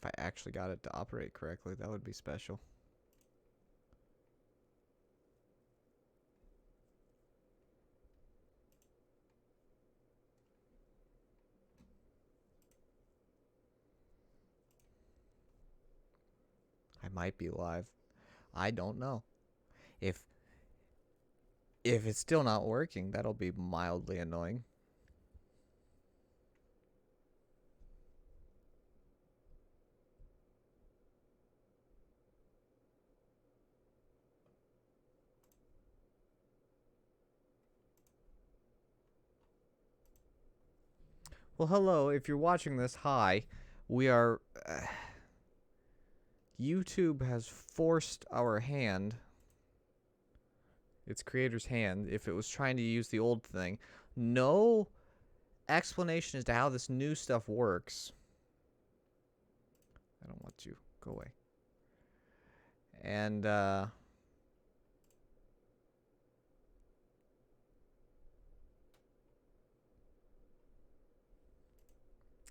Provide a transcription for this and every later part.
If I actually got it to operate correctly, that would be special. I might be live. I don't know. If it's still not working, that'll be mildly annoying. Well, hello. If you're watching this, hi. We are... YouTube has forced our hand, its creator's hand, if it was trying to use the old thing. No explanation as to how this new stuff works. I don't want you. Go away. And,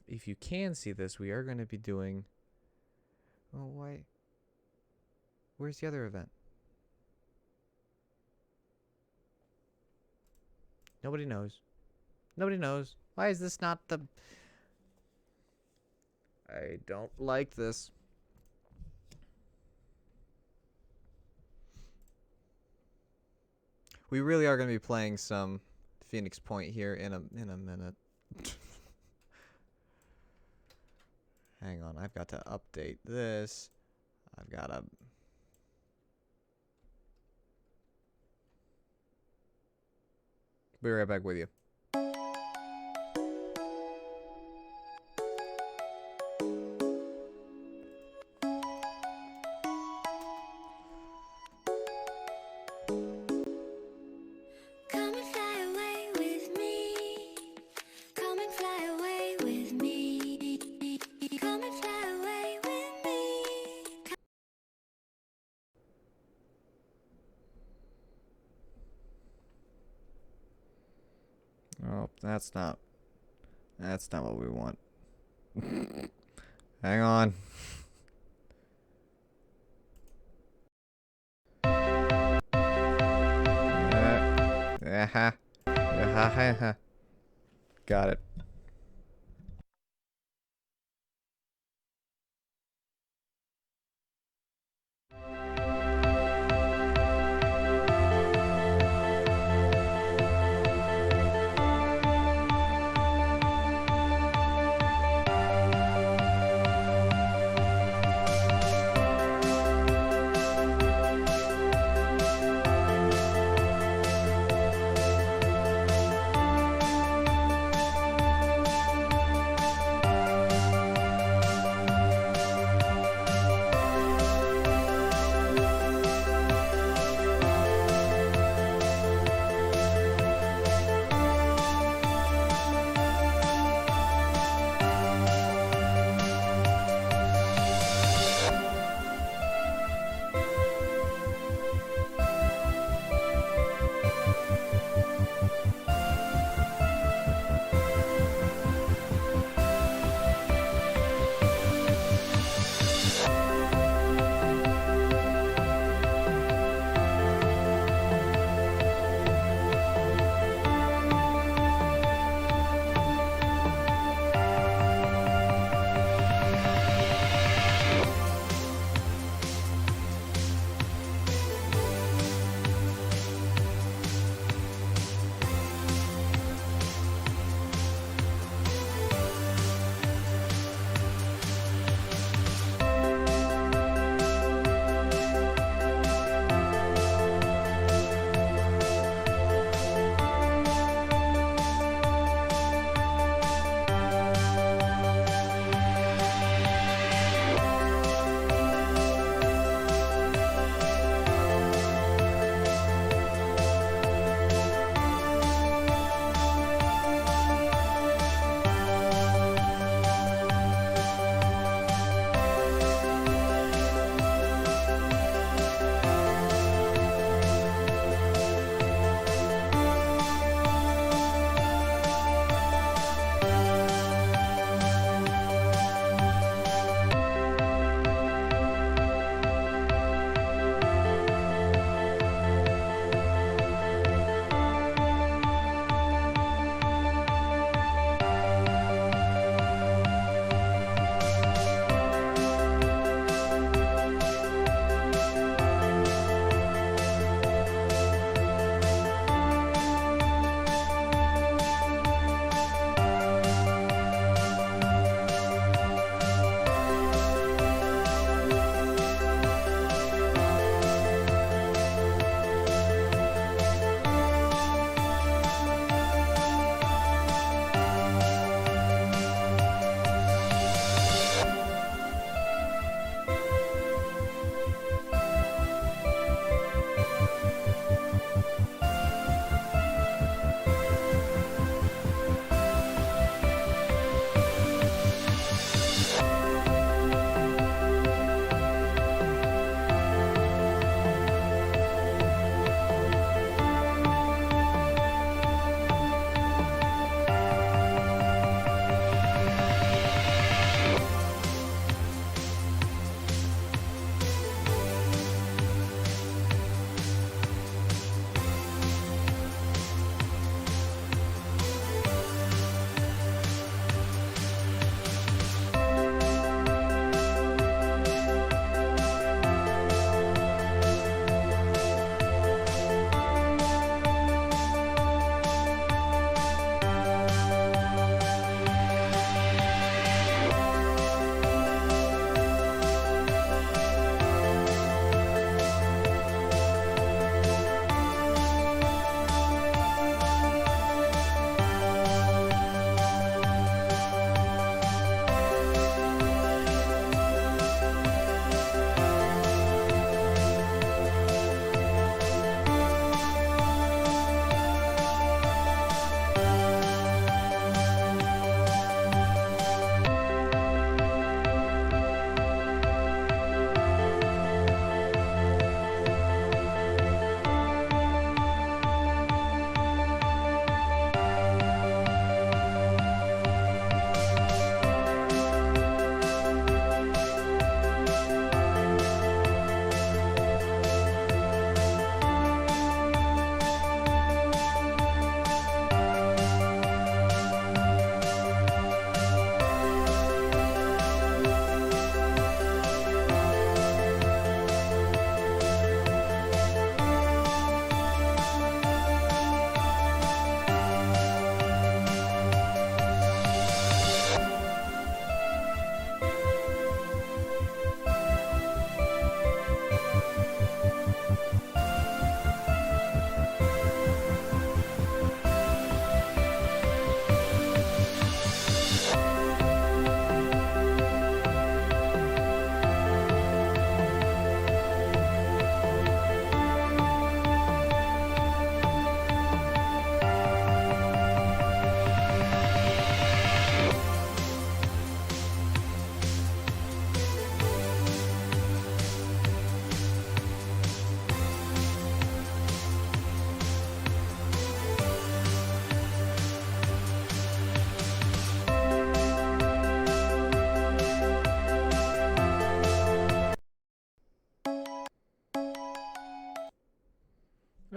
if you can see this, we are going to be doing... Oh, why? Where's the other event? Nobody knows. Nobody knows. Why is this not the... I don't like this. We really are going to be playing some Phoenix Point here in a minute. Hang on, I've got to update this. I've got to... Be right back with you. Oh, that's not what we want. Hang on. Got it.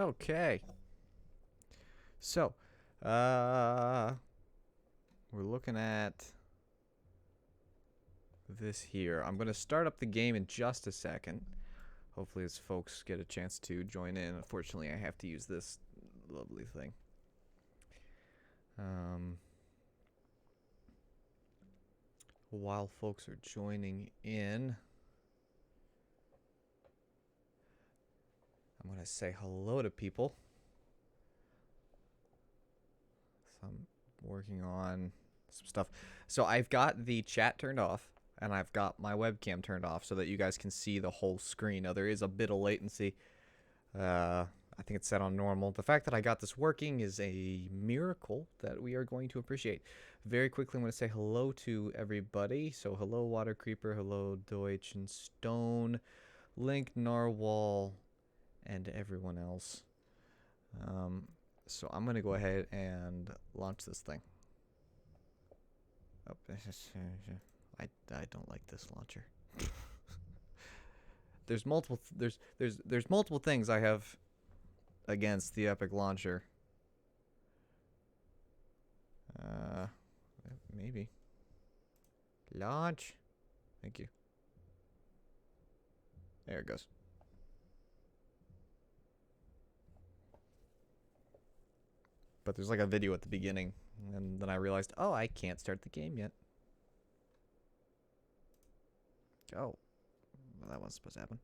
Okay. So, we're looking at this here. I'm going to start up the game in just a second. Hopefully as folks get a chance to join in. Unfortunately, I have to use this lovely thing. While folks are joining in, I'm going to say hello to people. So I'm working on some stuff. So I've got the chat turned off, and I've got my webcam turned off so that you guys can see the whole screen. Now, there is a bit of latency. I think it's set on normal. The fact that I got this working is a miracle that we are going to appreciate. Very quickly, I'm going to say hello to everybody. So hello, Water Creeper. Hello, Deutsch and Stone. Link, Narwhal, and everyone else. So I'm going to go ahead and launch this thing. Oh, I don't like this launcher. There's multiple things I have against the Epic launcher. Maybe. Launch. Thank you. There it goes. But there's like a video at the beginning, and then I realized, oh, I can't start the game yet. Oh, well, that wasn't supposed to happen.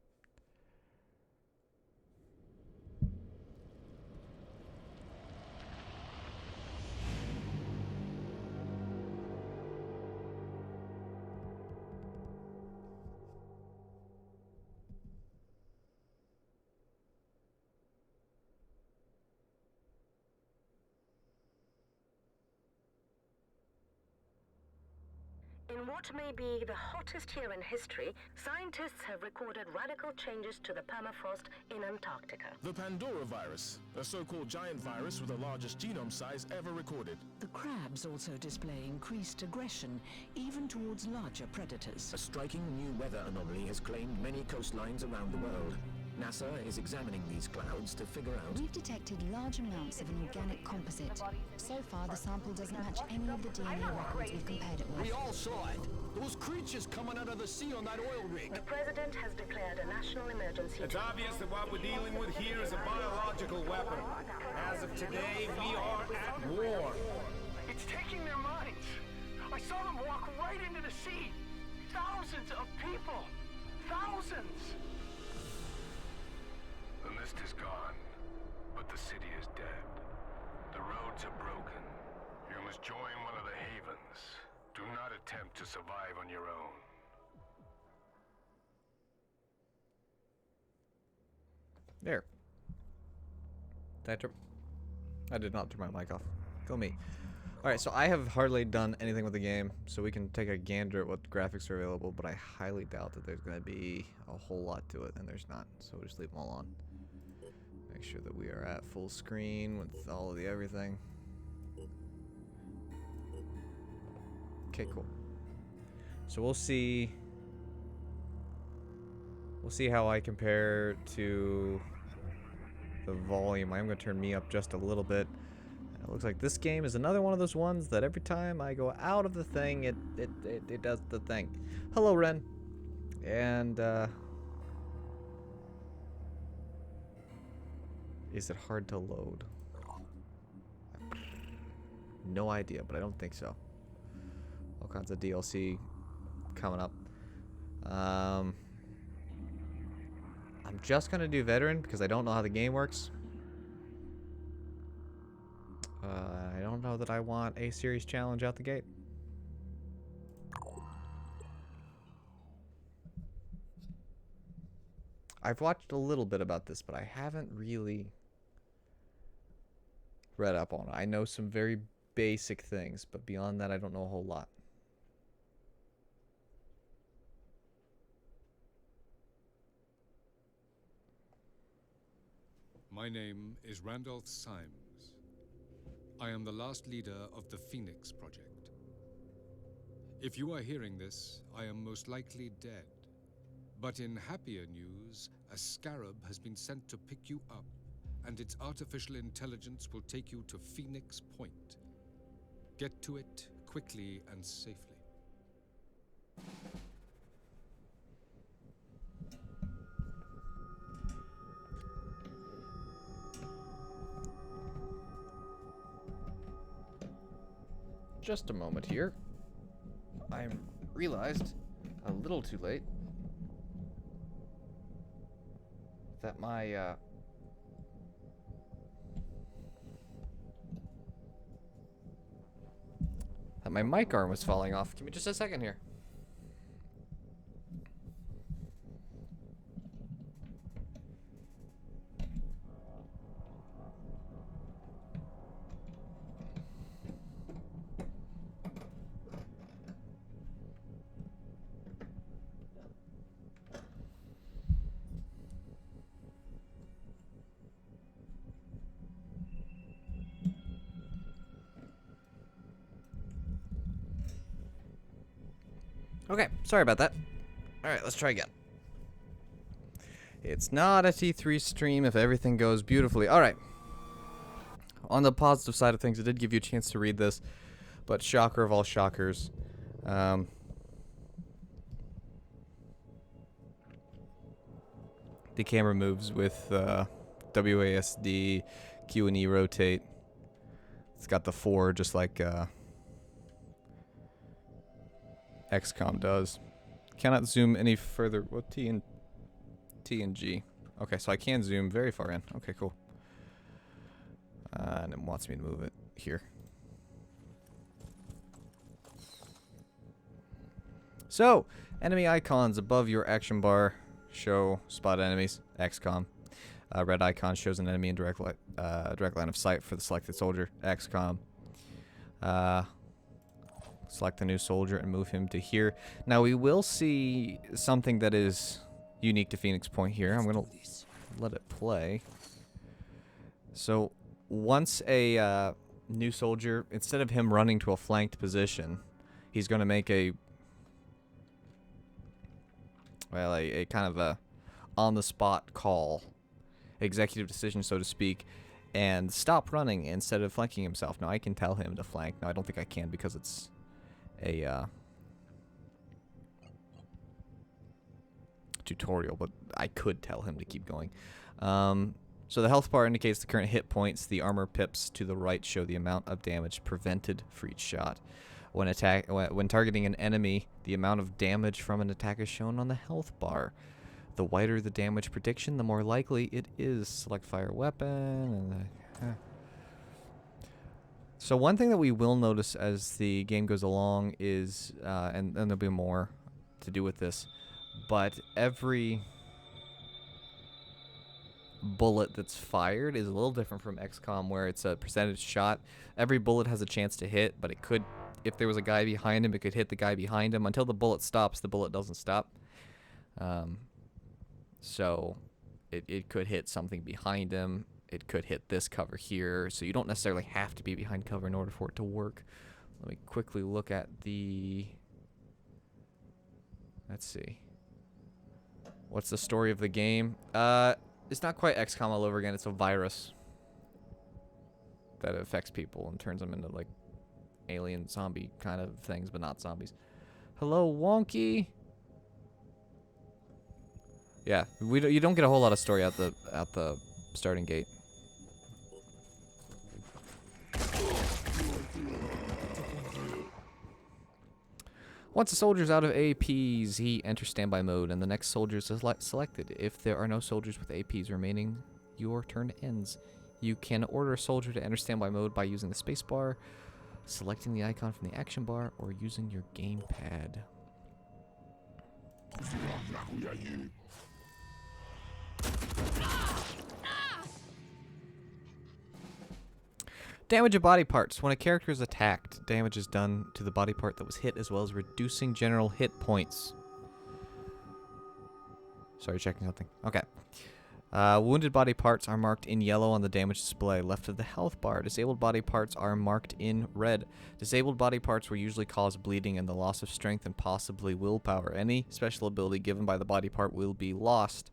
In what may be the hottest year in history, scientists have recorded radical changes to the permafrost in Antarctica. The Pandora virus, a so-called giant virus with the largest genome size ever recorded. The crabs also display increased aggression, even towards larger predators. A striking new weather anomaly has claimed many coastlines around the world. NASA is examining these clouds to figure out... We've detected large amounts of an organic composite. So far, the sample doesn't match any of the DNA records we've compared it with. We all saw it. Those creatures coming out of the sea on that oil rig. The president has declared a national emergency. It's obvious that what we're dealing with here is a biological weapon. As of today, we are at war. It's taking their minds. I saw them walk right into the sea. Thousands of people. Thousands. The mist is gone, but the city is dead. The roads are broken. You must join one of the havens. Do not attempt to survive on your own. There. I did not turn my mic off. Go me. Alright, so I have hardly done anything with the game, so we can take a gander at what graphics are available, but I highly doubt that there's going to be a whole lot to it, and there's not, so we'll just leave them all on. Make sure that we are at full screen with all of the everything. Okay, cool. So we'll see how I compare to the volume. I'm going to turn me up just a little bit. It looks like this game is another one of those ones that every time I go out of the thing, it does the thing. Hello, Ren. And, is it hard to load? No idea, but I don't think so. All kinds of DLC coming up. I'm just gonna do veteran because I don't know how the game works. I don't know that I want a series challenge out the gate. I've watched a little bit about this, but I haven't really read up on it. I know some very basic things, but beyond that, I don't know a whole lot. My name is Randolph Symes. I am the last leader of the Phoenix Project. If you are hearing this, I am most likely dead. But in happier news, a scarab has been sent to pick you up and its artificial intelligence will take you to Phoenix Point. Get to it quickly and safely. Just a moment here. I realized a little too late that my mic arm was falling off. Give me just a second here. Okay, sorry about that. Alright, let's try again. It's not a T3 stream if everything goes beautifully. Alright. On the positive side of things, it did give you a chance to read this, but shocker of all shockers. The camera moves with WASD, Q and E rotate. It's got the 4 just like XCOM does. Cannot zoom any further. What T and G? Okay, so I can zoom very far in. Okay, cool. And it wants me to move it here. So, enemy icons above your action bar show spot enemies. XCOM. Red icon shows an enemy in direct line of sight for the selected soldier. XCOM. Select the new soldier and move him to here. Now we will see something that is unique to Phoenix Point here. I'm going to let it play. So once a new soldier, instead of him running to a flanked position, he's going to make a kind of a on-the-spot call, executive decision, so to speak, and stop running instead of flanking himself. Now I can tell him to flank. Now I don't think I can because it's a tutorial, but I could tell him to keep going. So the health bar indicates the current hit points. The armor pips to the right show the amount of damage prevented for each shot. When targeting an enemy, the amount of damage from an attack is shown on the health bar. The wider the damage prediction, the more likely it is. Select fire weapon. So one thing that we will notice as the game goes along is, and there'll be more to do with this, but every bullet that's fired is a little different from XCOM, where it's a percentage shot. Every bullet has a chance to hit, but it could, if there was a guy behind him, it could hit the guy behind him. Until the bullet stops, the bullet doesn't stop. So it could hit something behind him. It could hit this cover here, so you don't necessarily have to be behind cover in order for it to work. Let me quickly look at the... Let's see. What's the story of the game? It's not quite XCOM all over again. It's a virus that affects people and turns them into, like, alien zombie kind of things, but not zombies. Hello, Wonky. Yeah, you don't get a whole lot of story at the starting gate. Once a soldier's out of APs, he enters standby mode, and the next soldier is selected. If there are no soldiers with APs remaining, your turn ends. You can order a soldier to enter standby mode by using the spacebar, selecting the icon from the action bar, or using your gamepad. Damage of body parts. When a character is attacked, damage is done to the body part that was hit, as well as reducing general hit points. Sorry, checking something. Okay. Wounded body parts are marked in yellow on the damage display left of the health bar. Disabled body parts are marked in red. Disabled body parts will usually cause bleeding and the loss of strength and possibly willpower. Any special ability given by the body part will be lost.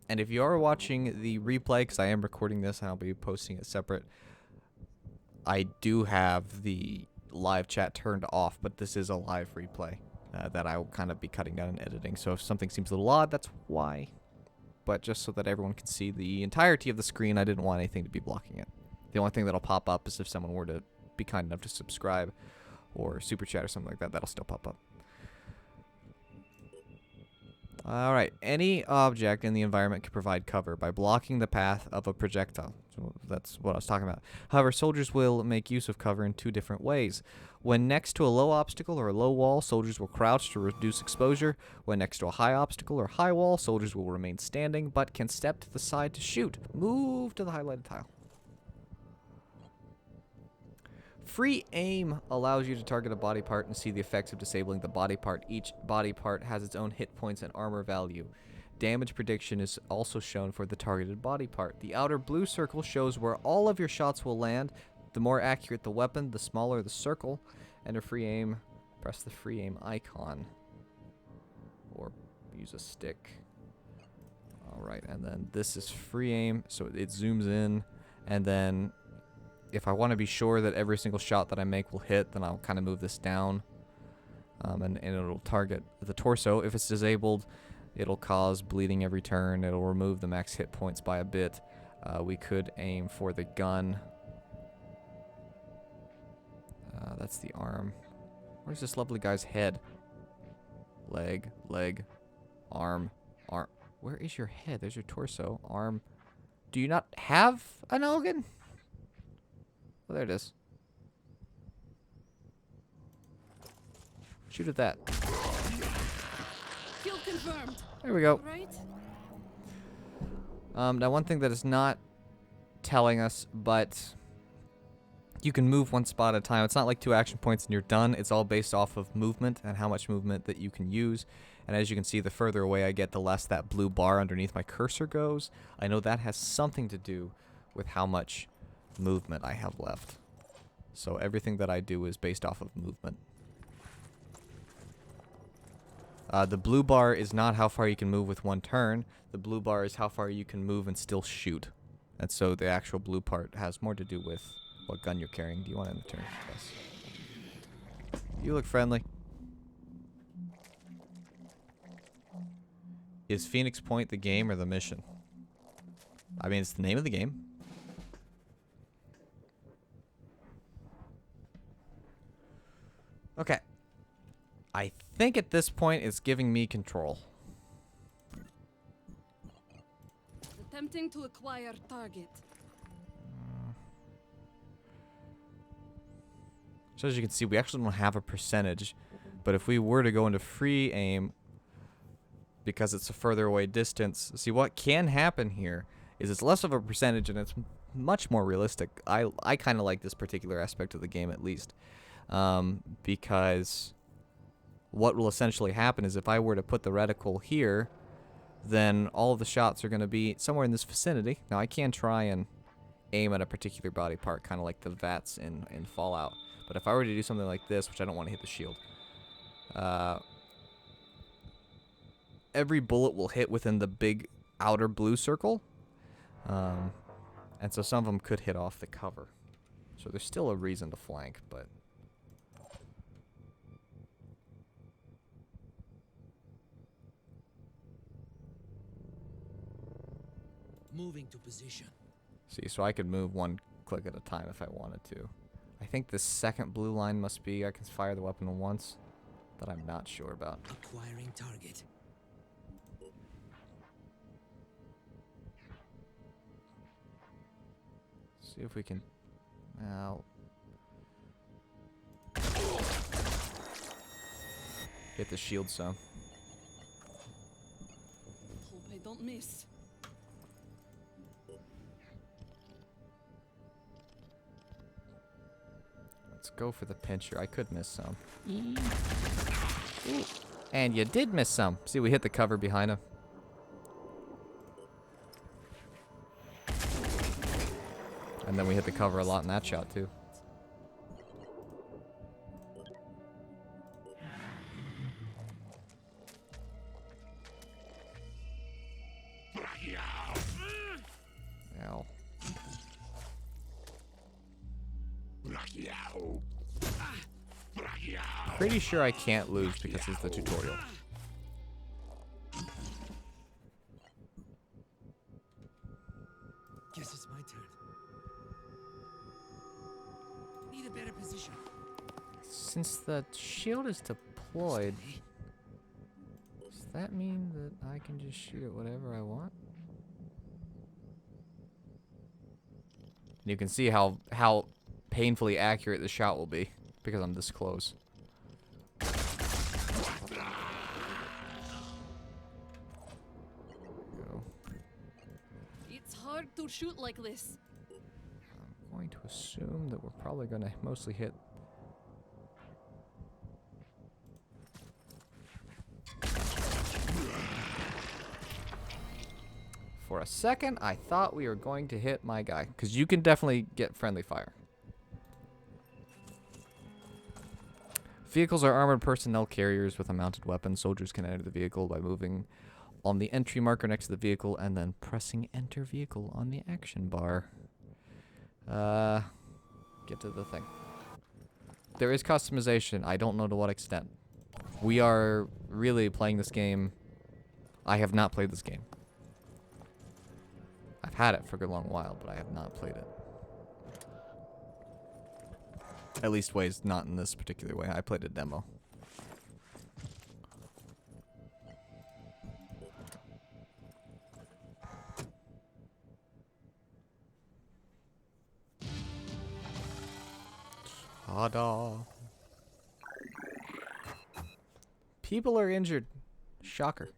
And if you are watching the replay, because I am recording this and I'll be posting it separate, I do have the live chat turned off, but this is a live replay that I will kind of be cutting down and editing. So if something seems a little odd, that's why. But just so that everyone can see the entirety of the screen, I didn't want anything to be blocking it. The only thing that'll pop up is if someone were to be kind enough to subscribe or super chat or something like that, that'll still pop up. Alright, any object in the environment can provide cover by blocking the path of a projectile. So that's what I was talking about. However, soldiers will make use of cover in two different ways. When next to a low obstacle or a low wall, soldiers will crouch to reduce exposure. When next to a high obstacle or high wall, soldiers will remain standing, but can step to the side to shoot. Move to the highlighted tile. Free aim allows you to target a body part and see the effects of disabling the body part. Each body part has its own hit points and armor value. Damage prediction is also shown for the targeted body part. The outer blue circle shows where all of your shots will land. The more accurate the weapon, the smaller the circle. Enter free aim. Press the free aim icon. Or use a stick. Alright, and then this is free aim, so it zooms in. And then if I want to be sure that every single shot that I make will hit, then I'll kind of move this down. And it'll target the torso. If it's disabled, it'll cause bleeding every turn. It'll remove the max hit points by a bit. We could aim for the gun. That's the arm. Where's this lovely guy's head? Leg, arm. Where is your head? There's your torso, arm. Do you not have an organ? Oh, there it is. Shoot at that. Kill confirmed. There we go. Right? Now one thing that is not telling us, but you can move one spot at a time. It's not like 2 action points and you're done. It's all based off of movement and how much movement that you can use. And as you can see, the further away I get, the less that blue bar underneath my cursor goes. I know that has something to do with how much movement I have left. So everything that I do is based off of movement. The blue bar is not how far you can move with one turn. The blue bar is how far you can move and still shoot. And so the actual blue part has more to do with what gun you're carrying. Do you want to end the turn? Yes. You look friendly. Is Phoenix Point the game or the mission? I mean, it's the name of the game. Okay. I think at this point it's giving me control. Attempting to acquire target. So as you can see, we actually don't have a percentage. But if we were to go into free aim, because it's a further away distance, see what can happen here is it's less of a percentage and it's much more realistic. I kind of like this particular aspect of the game at least. Because what will essentially happen is if I were to put the reticle here, then all of the shots are going to be somewhere in this vicinity. Now I can try and aim at a particular body part, kind of like the VATS in Fallout. But if I were to do something like this, which I don't want to hit the shield, every bullet will hit within the big outer blue circle. And so some of them could hit off the cover. So there's still a reason to flank, but... Moving to position. See, so I could move one click at a time if I wanted to. I think the second blue line must be I can fire the weapon once, that I'm not sure about. Acquiring target. See if we can... Now... Hit the shield some. Hope I don't miss. Let's go for the pincher. I could miss some. Ooh. And you did miss some. See, we hit the cover behind him. And then we hit the cover a lot in that shot, too. Pretty sure I can't lose because it's the tutorial. Guess it's my turn. Need a better position. Since the shield is deployed, does that mean that I can just shoot at whatever I want? And you can see how painfully accurate the shot will be because I'm this close. Go. It's hard to shoot like this. I'm going to assume that we're probably going to mostly hit. For a second, I thought we were going to hit my guy, because you can definitely get friendly fire. Vehicles are armored personnel carriers with a mounted weapon. Soldiers can enter the vehicle by moving on the entry marker next to the vehicle and then pressing enter vehicle on the action bar. Get to the thing. There is customization. I don't know to what extent. We are really playing this game. I have not played this game. I've had it for a good long while, but I have not played it. At least ways not in this particular way. I played a demo. Ta-da. People are injured. Shocker.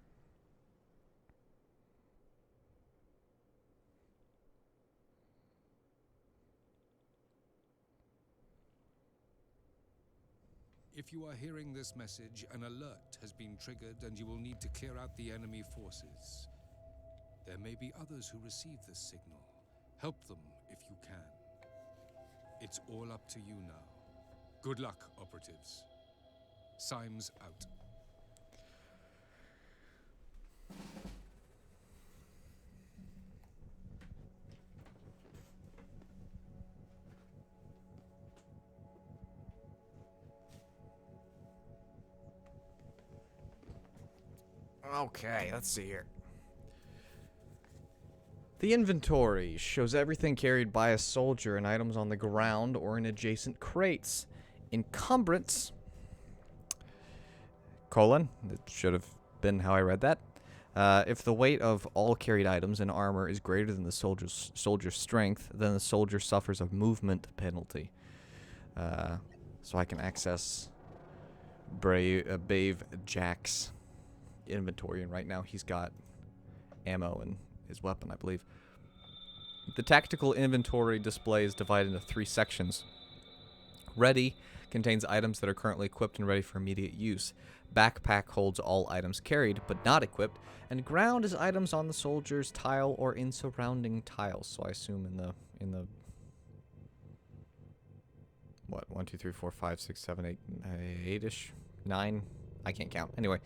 If you are hearing this message, an alert has been triggered and you will need to clear out the enemy forces. There may be others who receive this signal. Help them if you can. It's all up to you now. Good luck, operatives. Symes out. Okay, let's see here. The inventory shows everything carried by a soldier and items on the ground or in adjacent crates. Encumbrance, that should have been how I read that. If the weight of all carried items and armor is greater than the soldier's strength, then the soldier suffers a movement penalty. So I can access Brave Jack's inventory, and right now he's got ammo and his weapon, I believe. The tactical inventory display is divided into 3 sections. Ready contains items that are currently equipped and ready for immediate use. Backpack holds all items carried but not equipped, and ground is items on the soldier's tile or in surrounding tiles. So I assume in the what, 1 2 3 4 5 6 7 8 8ish 9, I can't count. Anyway,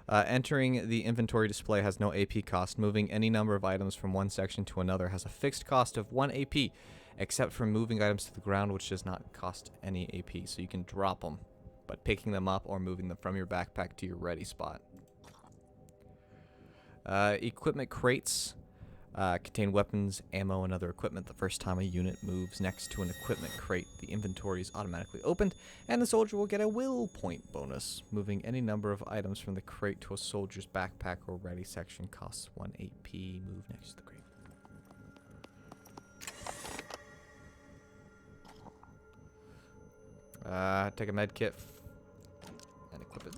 entering the inventory display has no AP cost. Moving any number of items from one section to another has a fixed cost of 1 AP, except for moving items to the ground, which does not cost any AP. So you can drop them, but picking them up or moving them from your backpack to your ready spot. Equipment crates contain weapons, ammo, and other equipment. The first time a unit moves next to an equipment crate, the inventory is automatically opened, and the soldier will get a will point bonus. Moving any number of items from the crate to a soldier's backpack or ready section costs 1 AP. Move next to the crate. Take a med kit and equip it.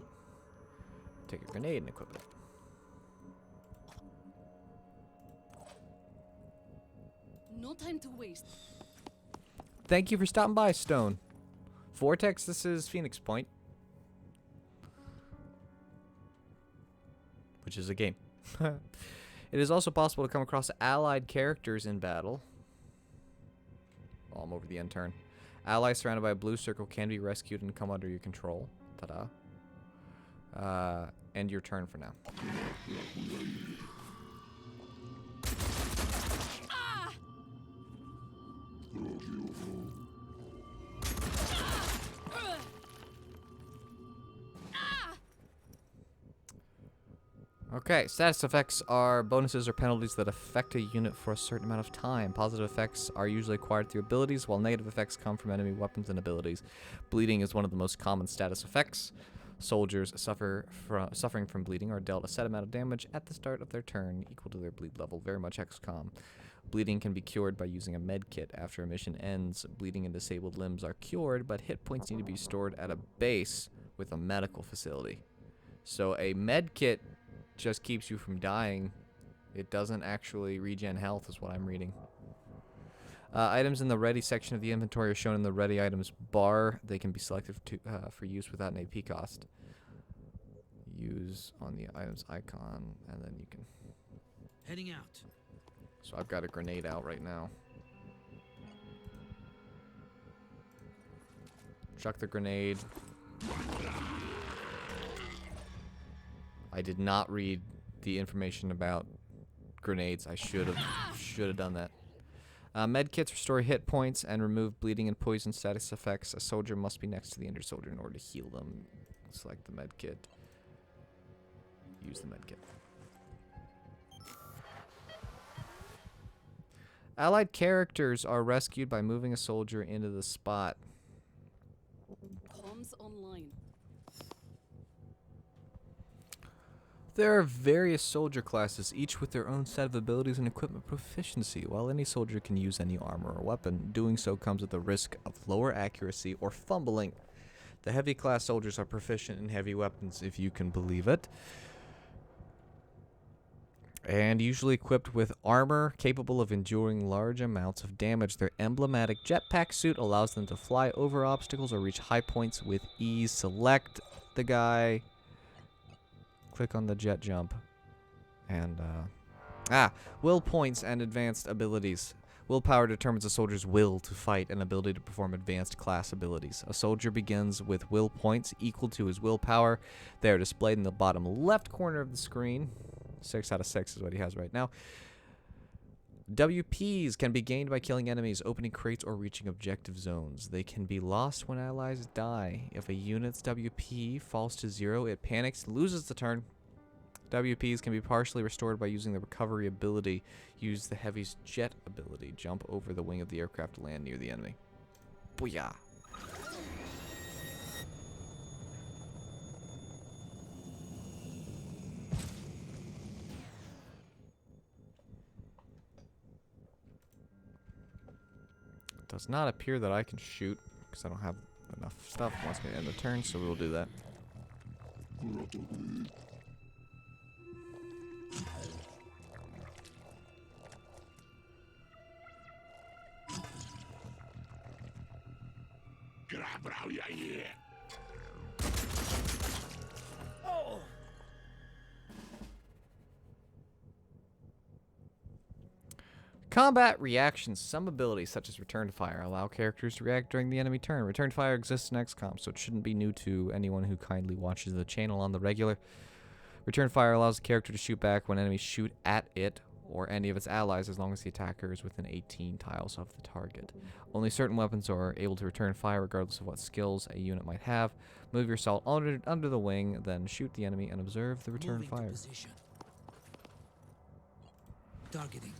Take a grenade and equip it. No time to waste. Thank you for stopping by, Stone. Vortex, this is Phoenix Point. Which is a game. It is also possible to come across allied characters in battle. Oh, I'm over the end turn. Allies surrounded by a blue circle can be rescued and come under your control. Ta-da. End your turn for now. Okay, status effects are bonuses or penalties that affect a unit for a certain amount of time. Positive effects are usually acquired through abilities, while negative effects come from enemy weapons and abilities. Bleeding is one of the most common status effects. Soldiers suffering from bleeding are dealt a set amount of damage at the start of their turn, equal to their bleed level. Very much XCOM. Bleeding can be cured by using a med kit after a mission ends. Bleeding and disabled limbs are cured, but hit points need to be stored at a base with a medical facility. So a med kit just keeps you from dying. It doesn't actually regen health, is what I'm reading. Items in the ready section of the inventory are shown in the ready items bar. They can be selected for use without an AP cost. Use on the items icon, and then you can... Heading out. So I've got a grenade out right now. Chuck the grenade. I did not read the information about grenades. I should have done that. Med kits restore hit points and remove bleeding and poison status effects. A soldier must be next to the injured soldier in order to heal them. Select the med kit. Use the med kit. Allied characters are rescued by moving a soldier into the spot. Comms online. There are various soldier classes, each with their own set of abilities and equipment proficiency. While any soldier can use any armor or weapon, doing so comes at the risk of lower accuracy or fumbling. The heavy class soldiers are proficient in heavy weapons, if you can believe it, and usually equipped with armor capable of enduring large amounts of damage. Their emblematic jetpack suit allows them to fly over obstacles or reach high points with ease. Select the guy. Click on the jet jump. And, will points and advanced abilities. Willpower determines a soldier's will to fight and ability to perform advanced class abilities. A soldier begins with will points equal to his willpower. They are displayed in the bottom left corner of the screen. 6 out of 6 is what he has right now. WPs can be gained by killing enemies, opening crates, or reaching objective zones. They can be lost when allies die. If a unit's WP falls to 0, it panics and loses the turn. WPs can be partially restored by using the recovery ability. Use the heavy's jet ability. Jump over the wing of the aircraft to land near the enemy. Booyah! Does not appear that I can shoot because I don't have enough stuff. It wants me to end the turn, so we will do that. Oh! Combat reactions. Some abilities, such as Return to Fire, allow characters to react during the enemy turn. Return to Fire exists in XCOM, so it shouldn't be new to anyone who kindly watches the channel on the regular. Return to Fire allows the character to shoot back when enemies shoot at it or any of its allies, as long as the attacker is within 18 tiles of the target. Only certain weapons are able to return fire regardless of what skills a unit might have. Move your assault under the wing, then shoot the enemy and observe the return Moving to fire. position. Targeting.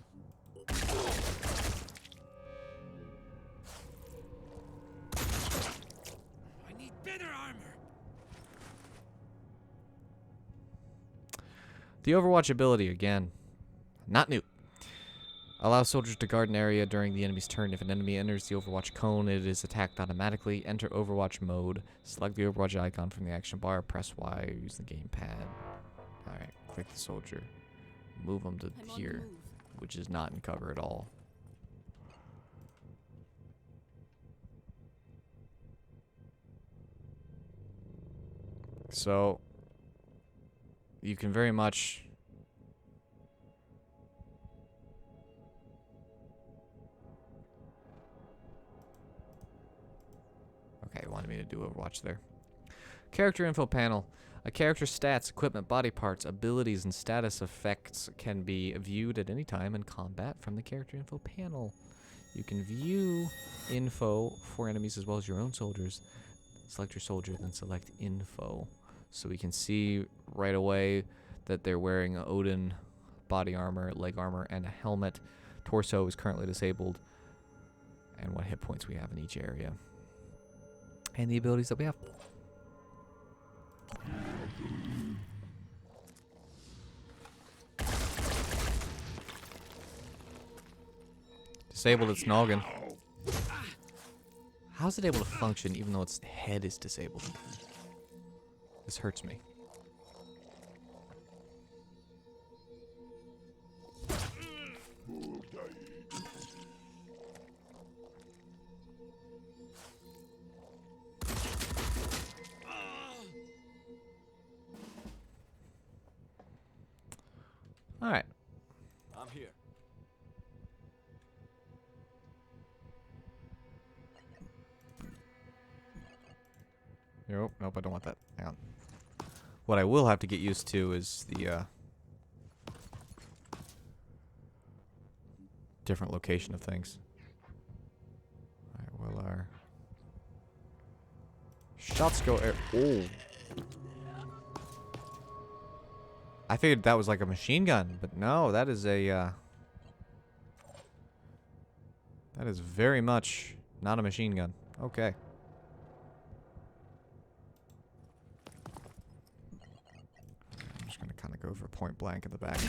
I need better armor. The Overwatch ability, again, not new. Allows soldiers to guard an area during the enemy's turn. If an enemy enters the Overwatch cone, it is attacked automatically. Enter Overwatch mode. Select the Overwatch icon from the action bar. Press Y or use the gamepad. Alright, click the soldier. Move them to here, which is not in cover at all. So, you can very much... Okay, wanted me to do Overwatch there. Character info panel. A character's stats, equipment, body parts, abilities, and status effects can be viewed at any time in combat from the character info panel. You can view info for enemies as well as your own soldiers. Select your soldier, then select info. So we can see right away that they're wearing Odin body armor, leg armor, and a helmet. Torso is currently disabled. And what hit points we have in each area. And the abilities that we have. Disabled its noggin. How's it able to function even though its head is disabled? This hurts me. All right. I'm here. Nope, nope, I don't want that. Hang on. What I will have to get used to is the different location of things. Alright, well, our shots go air. Oh. I figured that was like a machine gun, but no, that is a that is very much not a machine gun. Okay. I'm just gonna kind of go for point blank in the back. I'll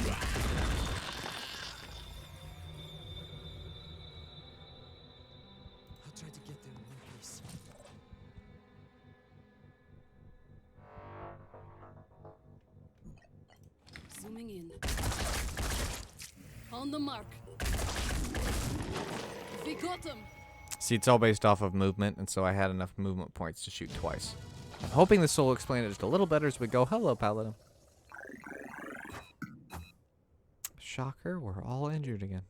try to get there in one piece. Zooming in. On the mark. We got them. See, it's all based off of movement, and so I had enough movement points to shoot twice. I'm hoping this will explain it just a little better as we go. Hello, Paladin. Shocker, we're all injured again.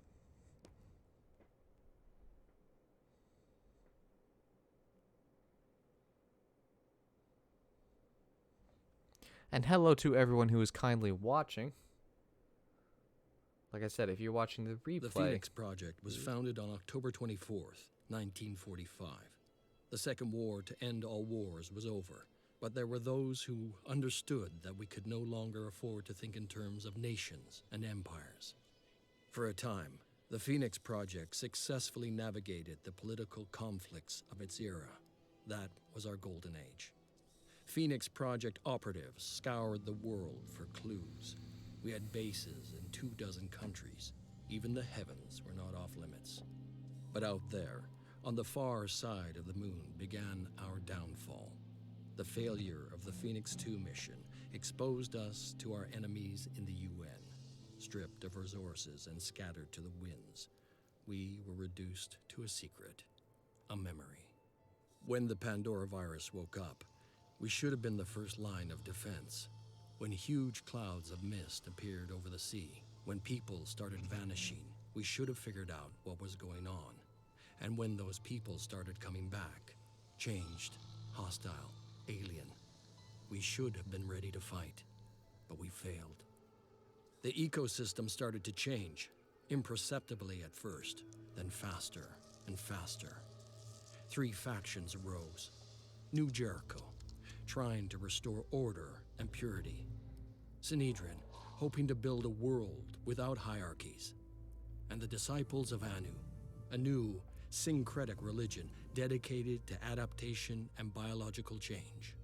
And hello to everyone who is kindly watching. Like I said, if you're watching the replay... The Phoenix Project was founded on October 24th, 1945. The Second War to end all wars was over, but there were those who understood that we could no longer afford to think in terms of nations and empires. For a time, the Phoenix Project successfully navigated the political conflicts of its era. That was our golden age. Phoenix Project operatives scoured the world for clues. We had bases in 24 countries. Even the heavens were not off limits. But out there, on the far side of the moon, began our downfall. The failure of the Phoenix 2 mission exposed us to our enemies in the UN. Stripped of resources and scattered to the winds, we were reduced to a secret, a memory. When the Pandora virus woke up, we should have been the first line of defense. When huge clouds of mist appeared over the sea, when people started vanishing, we should have figured out what was going on. And when those people started coming back, changed, hostile, alien, we should have been ready to fight, but we failed. The ecosystem started to change, imperceptibly at first, then faster and faster. 3 factions arose. New Jericho, trying to restore order and purity. Sinedrin, hoping to build a world without hierarchies. And the Disciples of Anu, a new syncretic religion dedicated to adaptation and biological change.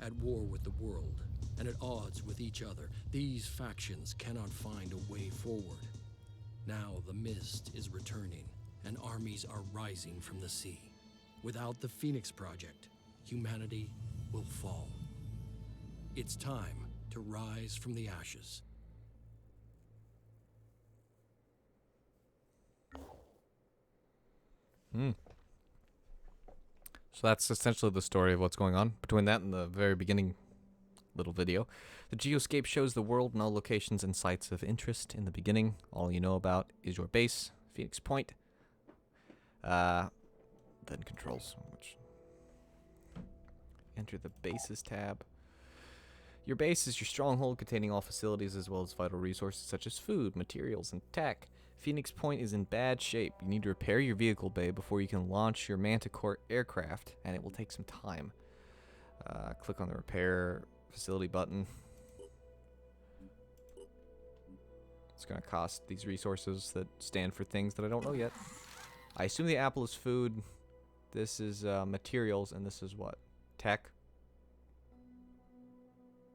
At war with the world, and at odds with each other, these factions cannot find a way forward. Now the mist is returning, and armies are rising from the sea. Without the Phoenix Project, humanity will fall. It's time to rise from the ashes. So that's essentially the story of what's going on. Between that and the very beginning little video, the geoscape shows the world and all locations and sites of interest in the beginning. All you know about is your base, Phoenix Point. Then controls, which enter the bases tab. Your base is your stronghold containing all facilities as well as vital resources such as food, materials, and tech. Phoenix Point is in bad shape. You need to repair your vehicle bay before you can launch your Manticore aircraft, and it will take some time. Click on the repair facility button. It's going to cost these resources that stand for things that I don't know yet. I assume the apple is food. This is materials, and this is what? Tech?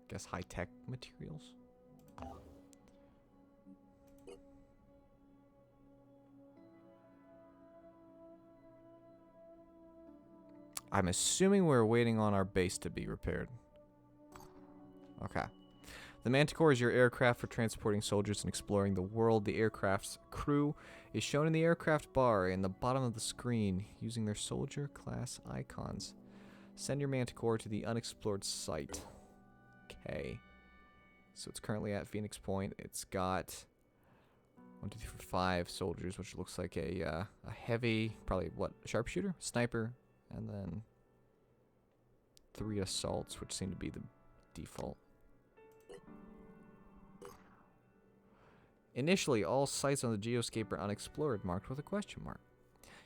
Guess high-tech materials? I'm assuming we're waiting on our base to be repaired. Okay. The Manticore is your aircraft for transporting soldiers and exploring the world. The aircraft's crew is shown in the aircraft bar in the bottom of the screen using their soldier class icons. Send your Manticore to the unexplored site. Okay. So it's currently at Phoenix Point. It's got 1, 2, 3, 4, 5 soldiers, which looks like a heavy, probably what, sharpshooter, sniper, and then 3 assaults, which seem to be the default. Initially, all sites on the geoscape are unexplored, marked with a question mark.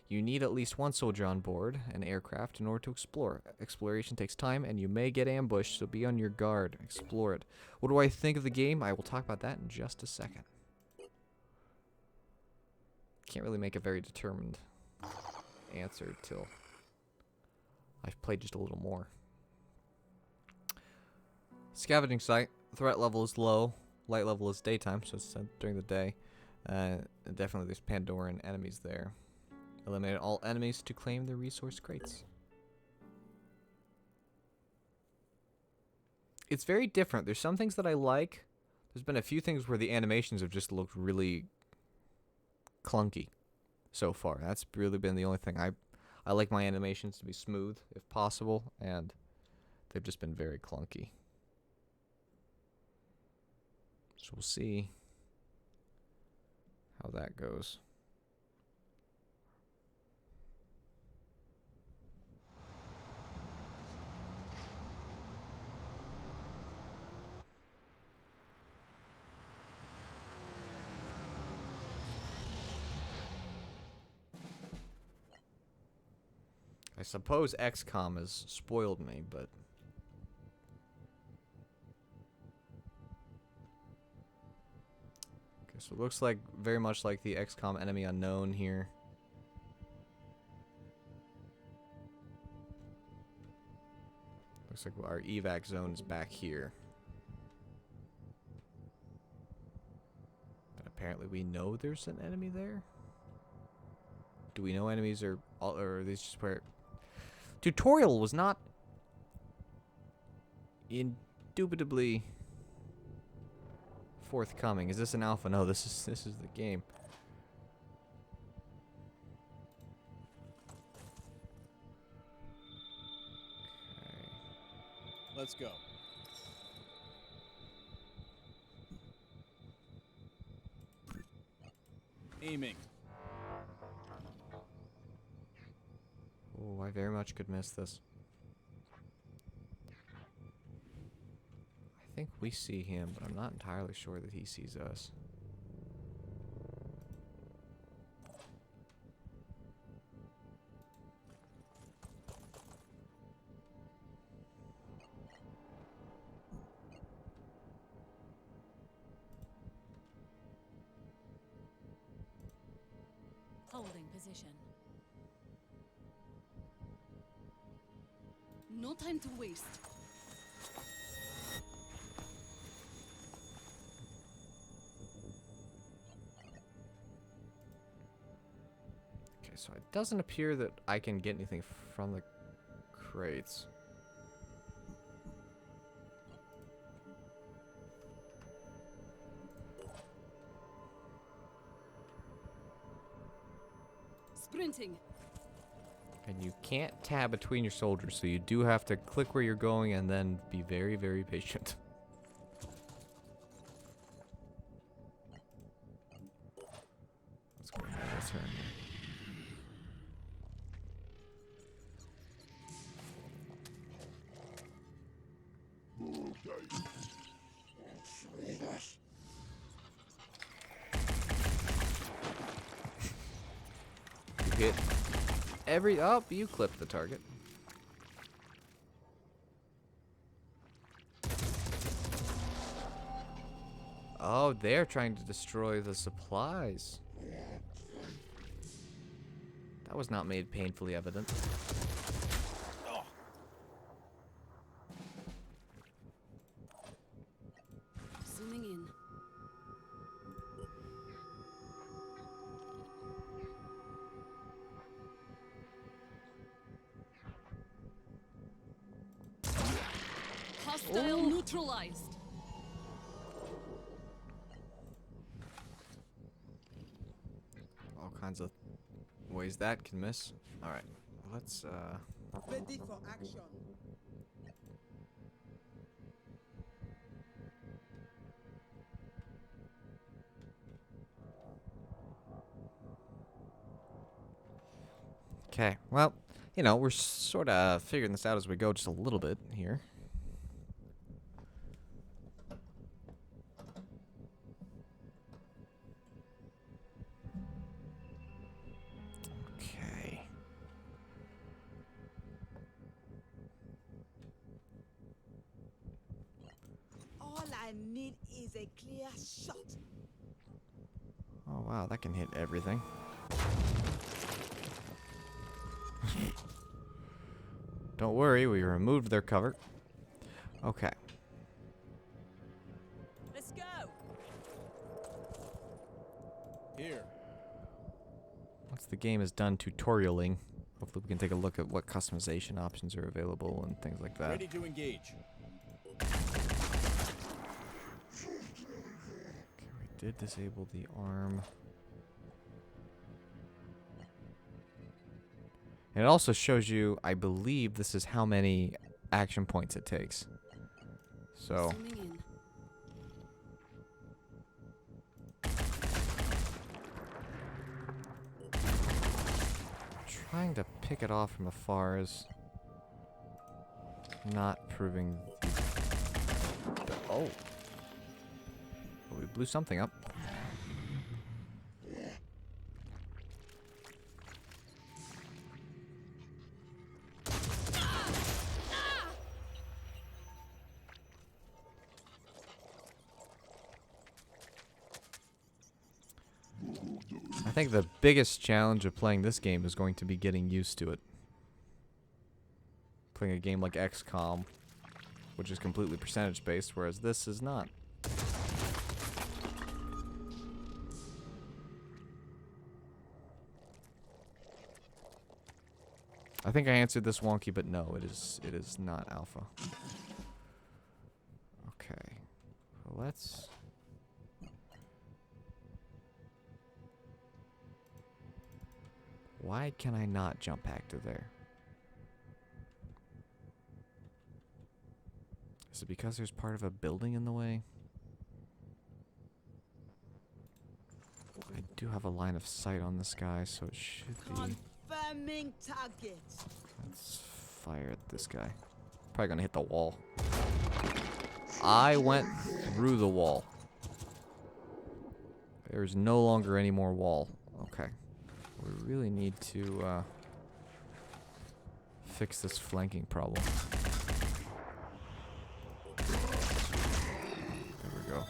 You need at least 1 soldier on board an aircraft in order to explore. Exploration takes time, and you may get ambushed, so be on your guard. Explore it. What do I think of the game? I will talk about that in just a second. Can't really make a very determined answer till I've played just a little more. Scavenging site. Threat level is low. Light level is daytime, so it's during the day. Definitely there's Pandoran enemies there. Eliminate all enemies to claim the resource crates. It's very different. There's some things that I like. There's been a few things where the animations have just looked really clunky so far. That's really been the only thing. I like my animations to be smooth if possible, and they've just been very clunky. So we'll see how that goes. I suppose XCOM has spoiled me, but okay, so it looks like very much like the XCOM Enemy Unknown here. Looks like our evac zone is back here. But apparently we know there's an enemy there. Do we know enemies or are these just where... Tutorial was not indubitably forthcoming. Is this an alpha? No, this is the game. Okay. Let's go. Aiming. Oh, I very much could miss this. I think we see him, but I'm not entirely sure that he sees us. Holding position. No time to waste. Okay, so it doesn't appear that I can get anything from the crates. Sprinting. And you can't tab between your soldiers, so you do have to click where you're going and then be very, very patient. Let's go ahead and turn. You hit every... Oh, you clipped the target. Oh, they're trying to destroy the supplies. That was not made painfully evident. Zooming in. Hostile neutralized. All kinds of ways that can miss. All right, let's Ready for action. Okay, well, you know, we're sort of figuring this out as we go just a little bit here. Okay. All I need is a clear shot. Oh, wow, that can hit everything. Don't worry, we removed their cover. Okay. Let's go. Here. Once the game is done tutorialing, hopefully we can take a look at what customization options are available and things like that. Ready to engage. Okay, we did disable the arm. And it also shows you, I believe this is how many action points it takes. So trying to pick it off from afar is not proving oh. We blew something up. I think the biggest challenge of playing this game is going to be getting used to it. Playing a game like XCOM, which is completely percentage based, whereas this is not. I think I answered this wonky, but no, it is not alpha. Okay. Let's why can I not jump back to there? Is it because there's part of a building in the way? I do have a line of sight on this guy, so it should be. Confirming target. Let's fire at this guy. Probably gonna hit the wall. I went through the wall. There's no longer any more wall. Okay. We really need to fix this flanking problem. There we go.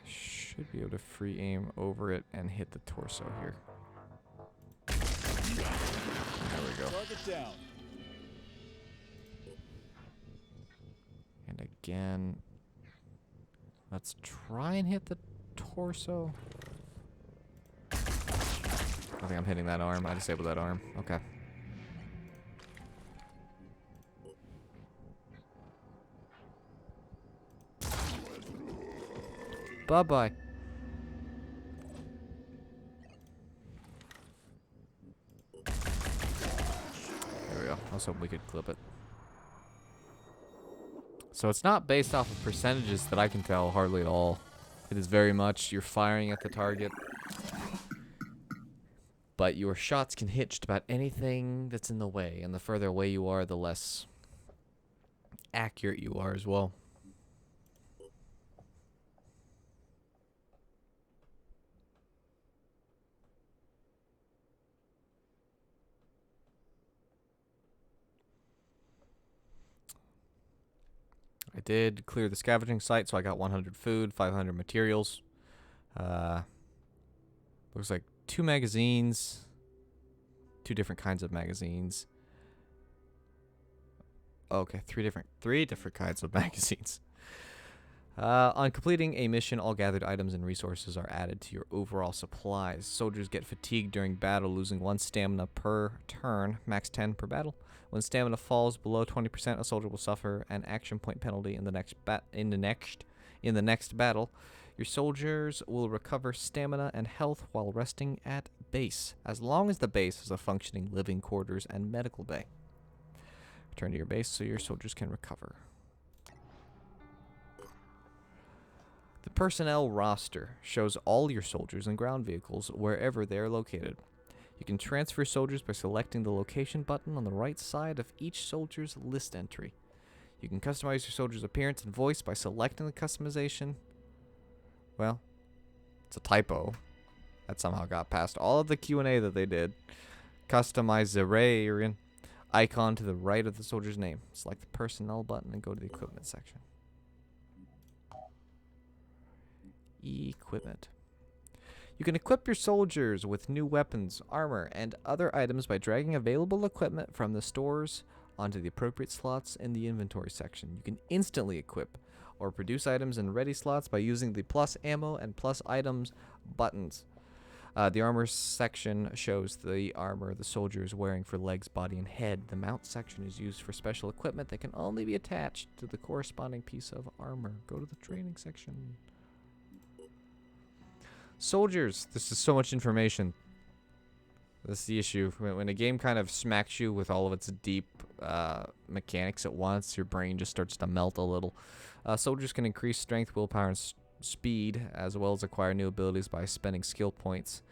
Should be able to free aim over it and hit the torso here. There we go. Target down. And again, let's try and hit the torso. I think I'm hitting that arm. I disabled that arm. Okay. Bye-bye. There we go. I was hoping we could clip it. So it's not based off of percentages that I can tell hardly at all. It is very much you're firing at the target, but your shots can hit just about anything that's in the way, and the further away you are, the less accurate you are as well. did clear the scavenging site, so I got 100 food, 500 materials. Looks like 2 magazines, 2 different kinds of magazines. Okay, three different kinds of magazines. On completing a mission, all gathered items and resources are added to your overall supplies. Soldiers get fatigued during battle, losing 1 stamina per turn, max 10 per battle. When stamina falls below 20%, a soldier will suffer an action point penalty in the next battle. Your soldiers will recover stamina and health while resting at base, as long as the base has a functioning living quarters and medical bay. Return to your base so your soldiers can recover. The personnel roster shows all your soldiers and ground vehicles wherever they are located. You can transfer soldiers by selecting the location button on the right side of each soldier's list entry. You can customize your soldier's appearance and voice by selecting the customization. Well, it's a typo. That somehow got past all of the Q&A that they did. Customize the Zerarian icon to the right of the soldier's name. Select the personnel button and go to the equipment section. Equipment. You can equip your soldiers with new weapons, armor, and other items by dragging available equipment from the stores onto the appropriate slots in the inventory section. You can instantly equip or produce items in ready slots by using the plus ammo and plus items buttons. The armor section shows the armor the soldier is wearing for legs, body, and head. The mount section is used for special equipment that can only be attached to the corresponding piece of armor. Go to the training section. Soldiers. This is so much information. This is the issue. When a game kind of smacks you with all of its deep mechanics at once, your brain just starts to melt a little. Soldiers can increase strength, willpower, and speed, as well as acquire new abilities by spending skill points.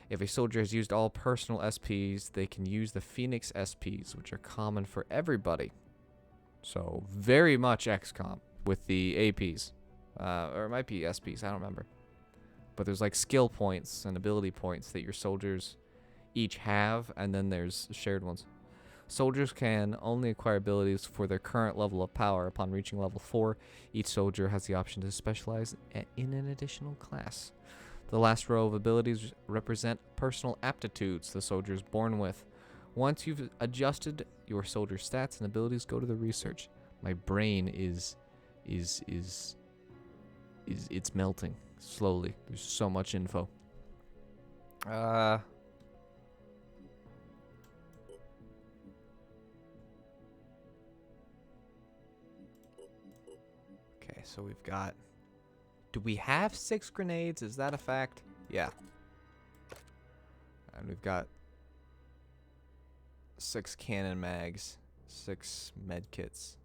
If a soldier has used all personal SPs, they can use the Phoenix SPs, which are common for everybody. So, very much XCOM with the APs. Or it might be SPs, I don't remember. But there's like skill points and ability points that your soldiers each have, and then there's shared ones. Soldiers can only acquire abilities for their current level of power. Upon reaching level 4, each soldier has the option to specialize in an additional class. The last row of abilities represent personal aptitudes the soldier is born with. Once you've adjusted your soldier's stats and abilities, go to the research. My brain is it's melting slowly. There's so much info. Okay, so we've got... Do we have 6 grenades? Is that a fact? Yeah. And we've got 6 cannon mags, 6 med kits.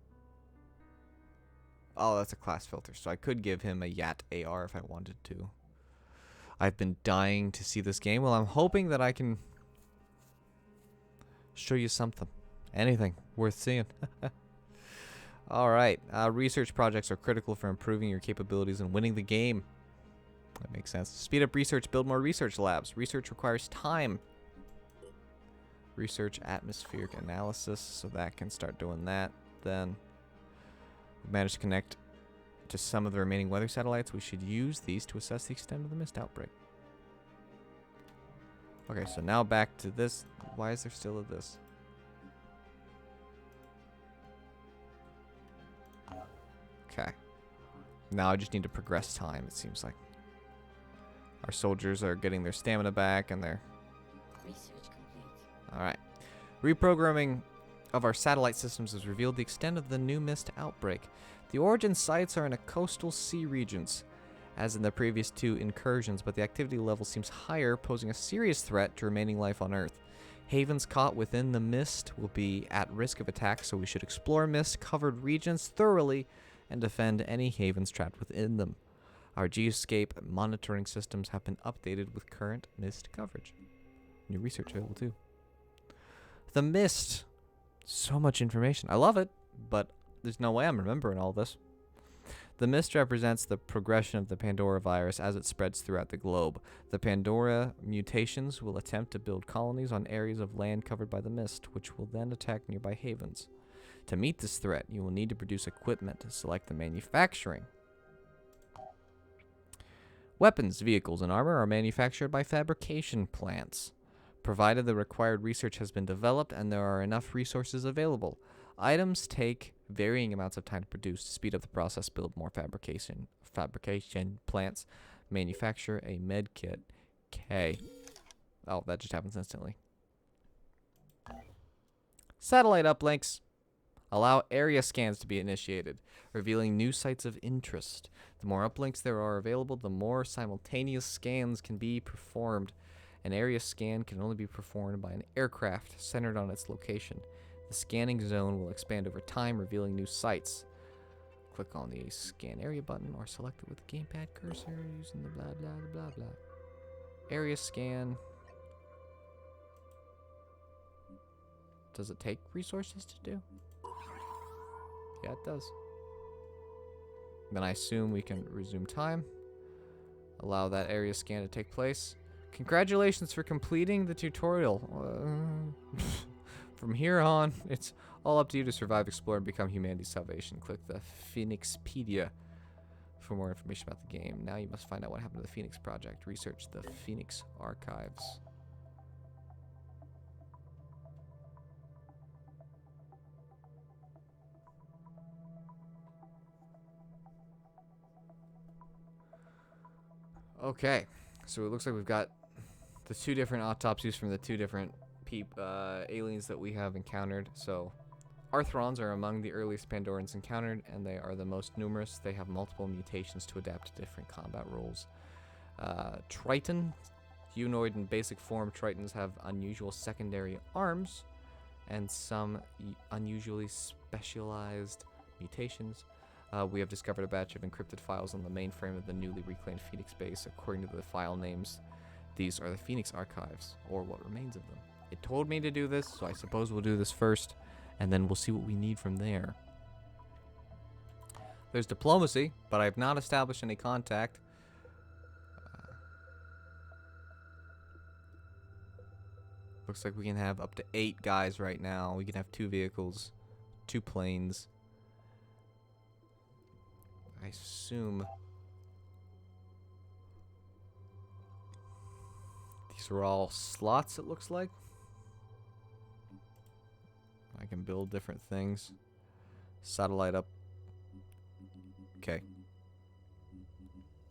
Oh, that's a class filter, so I could give him a Yat AR if I wanted to. I've been dying to see this game. Well, I'm hoping that I can show you something. Anything worth seeing. Alright, research projects are critical for improving your capabilities and winning the game. That makes sense. Speed up research, build more research labs. Research requires time. Research atmospheric analysis, so that can start doing that. Then we've managed to connect to some of the remaining weather satellites. We should use these to assess the extent of the mist outbreak. Okay, so now back to this. Why is there still a this? Okay. Now I just need to progress time, it seems like. Our soldiers are getting their stamina back and their... Research complete. Alright. Reprogramming of our satellite systems has revealed the extent of the new mist outbreak. The origin sites are in a coastal sea regions, as in the previous 2 incursions, but the activity level seems higher, posing a serious threat to remaining life on Earth. Havens caught within the mist will be at risk of attack, so we should explore mist-covered regions thoroughly and defend any havens trapped within them. Our geoscape monitoring systems have been updated with current mist coverage. New research available too. The mist. So much information. I love it, but there's no way I'm remembering all this. The mist represents the progression of the Pandora virus as it spreads throughout the globe. The Pandora mutations will attempt to build colonies on areas of land covered by the mist, which will then attack nearby havens. To meet this threat, you will need to produce equipment. Select the manufacturing. Weapons, vehicles, and armor are manufactured by fabrication plants, provided the required research has been developed and there are enough resources available. Items take varying amounts of time to produce. To speed up the process, build more fabrication plants. Manufacture a med kit. Okay. Oh, that just happens instantly. Satellite uplinks. Allow area scans to be initiated, revealing new sites of interest. The more uplinks there are available, the more simultaneous scans can be performed. An area scan can only be performed by an aircraft centered on its location. The scanning zone will expand over time, revealing new sites. Click on the scan area button or select it with the gamepad cursor using the blah blah blah blah. Area scan. Does it take resources to do? Yeah, it does. Then I assume we can resume time. Allow that area scan to take place. Congratulations for completing the tutorial. From here on, it's all up to you to survive, explore, and become humanity's salvation. Click the Phoenixpedia for more information about the game. Now you must find out what happened to the Phoenix Project. Research the Phoenix archives. Okay, so it looks like we've got the two different autopsies from the two different aliens that we have encountered. So, Arthrons are among the earliest Pandorans encountered, and they are the most numerous. They have multiple mutations to adapt to different combat roles. Triton, humanoid in basic form, Tritons have unusual secondary arms, and some unusually specialized mutations. We have discovered a batch of encrypted files on the mainframe of the newly reclaimed Phoenix base. According to the file names, these are the Phoenix archives, or what remains of them. It told me to do this, so I suppose we'll do this first, and then we'll see what we need from there. There's diplomacy, but I have not established any contact. Looks like we can have up to 8 guys right now. We can have 2 vehicles, 2 planes. I assume these are all slots, it looks like. I can build different things. Satellite up. Okay.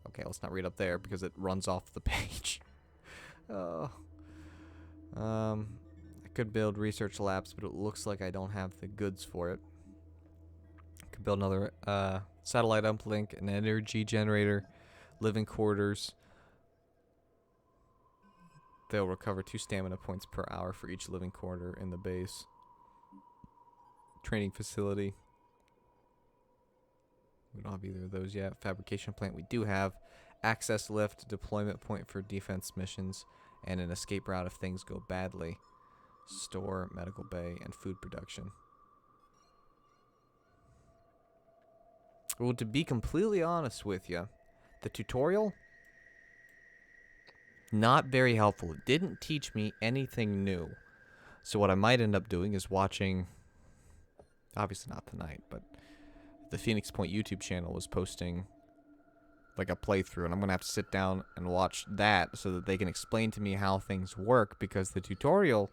Okay, let's not read up there because it runs off the page. Oh. I could build research labs, but it looks like I don't have the goods for it. I could build another satellite uplink, an energy generator, living quarters. They'll recover 2 stamina points per hour for each living quarter in the base. Training facility. We don't have either of those yet. Fabrication plant we do have. Access lift, deployment point for defense missions, and an escape route if things go badly. Store, medical bay, and food production. Well, to be completely honest with you, the tutorial, not very helpful. It didn't teach me anything new. So what I might end up doing is watching, obviously not tonight, but the Phoenix Point YouTube channel was posting like a playthrough, and I'm gonna have to sit down and watch that so that they can explain to me how things work, because the tutorial,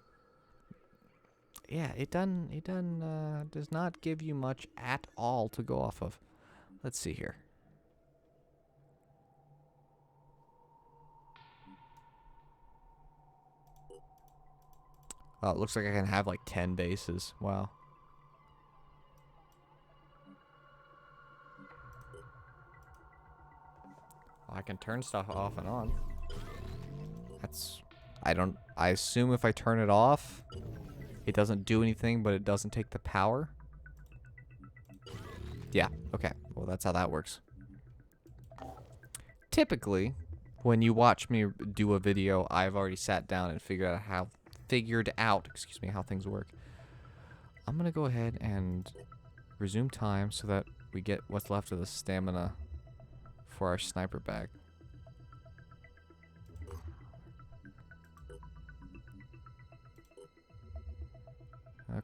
yeah, it does not give you much at all to go off of. Let's see here. Oh, it looks like I can have like 10 bases. Wow. I can turn stuff off and on. That's... I assume if I turn it off, it doesn't do anything, but it doesn't take the power. Yeah, okay. Well, that's how that works. Typically, when you watch me do a video, I've already sat down and figured out how things work. I'm gonna go ahead and resume time so that we get what's left of the stamina for our sniper bag.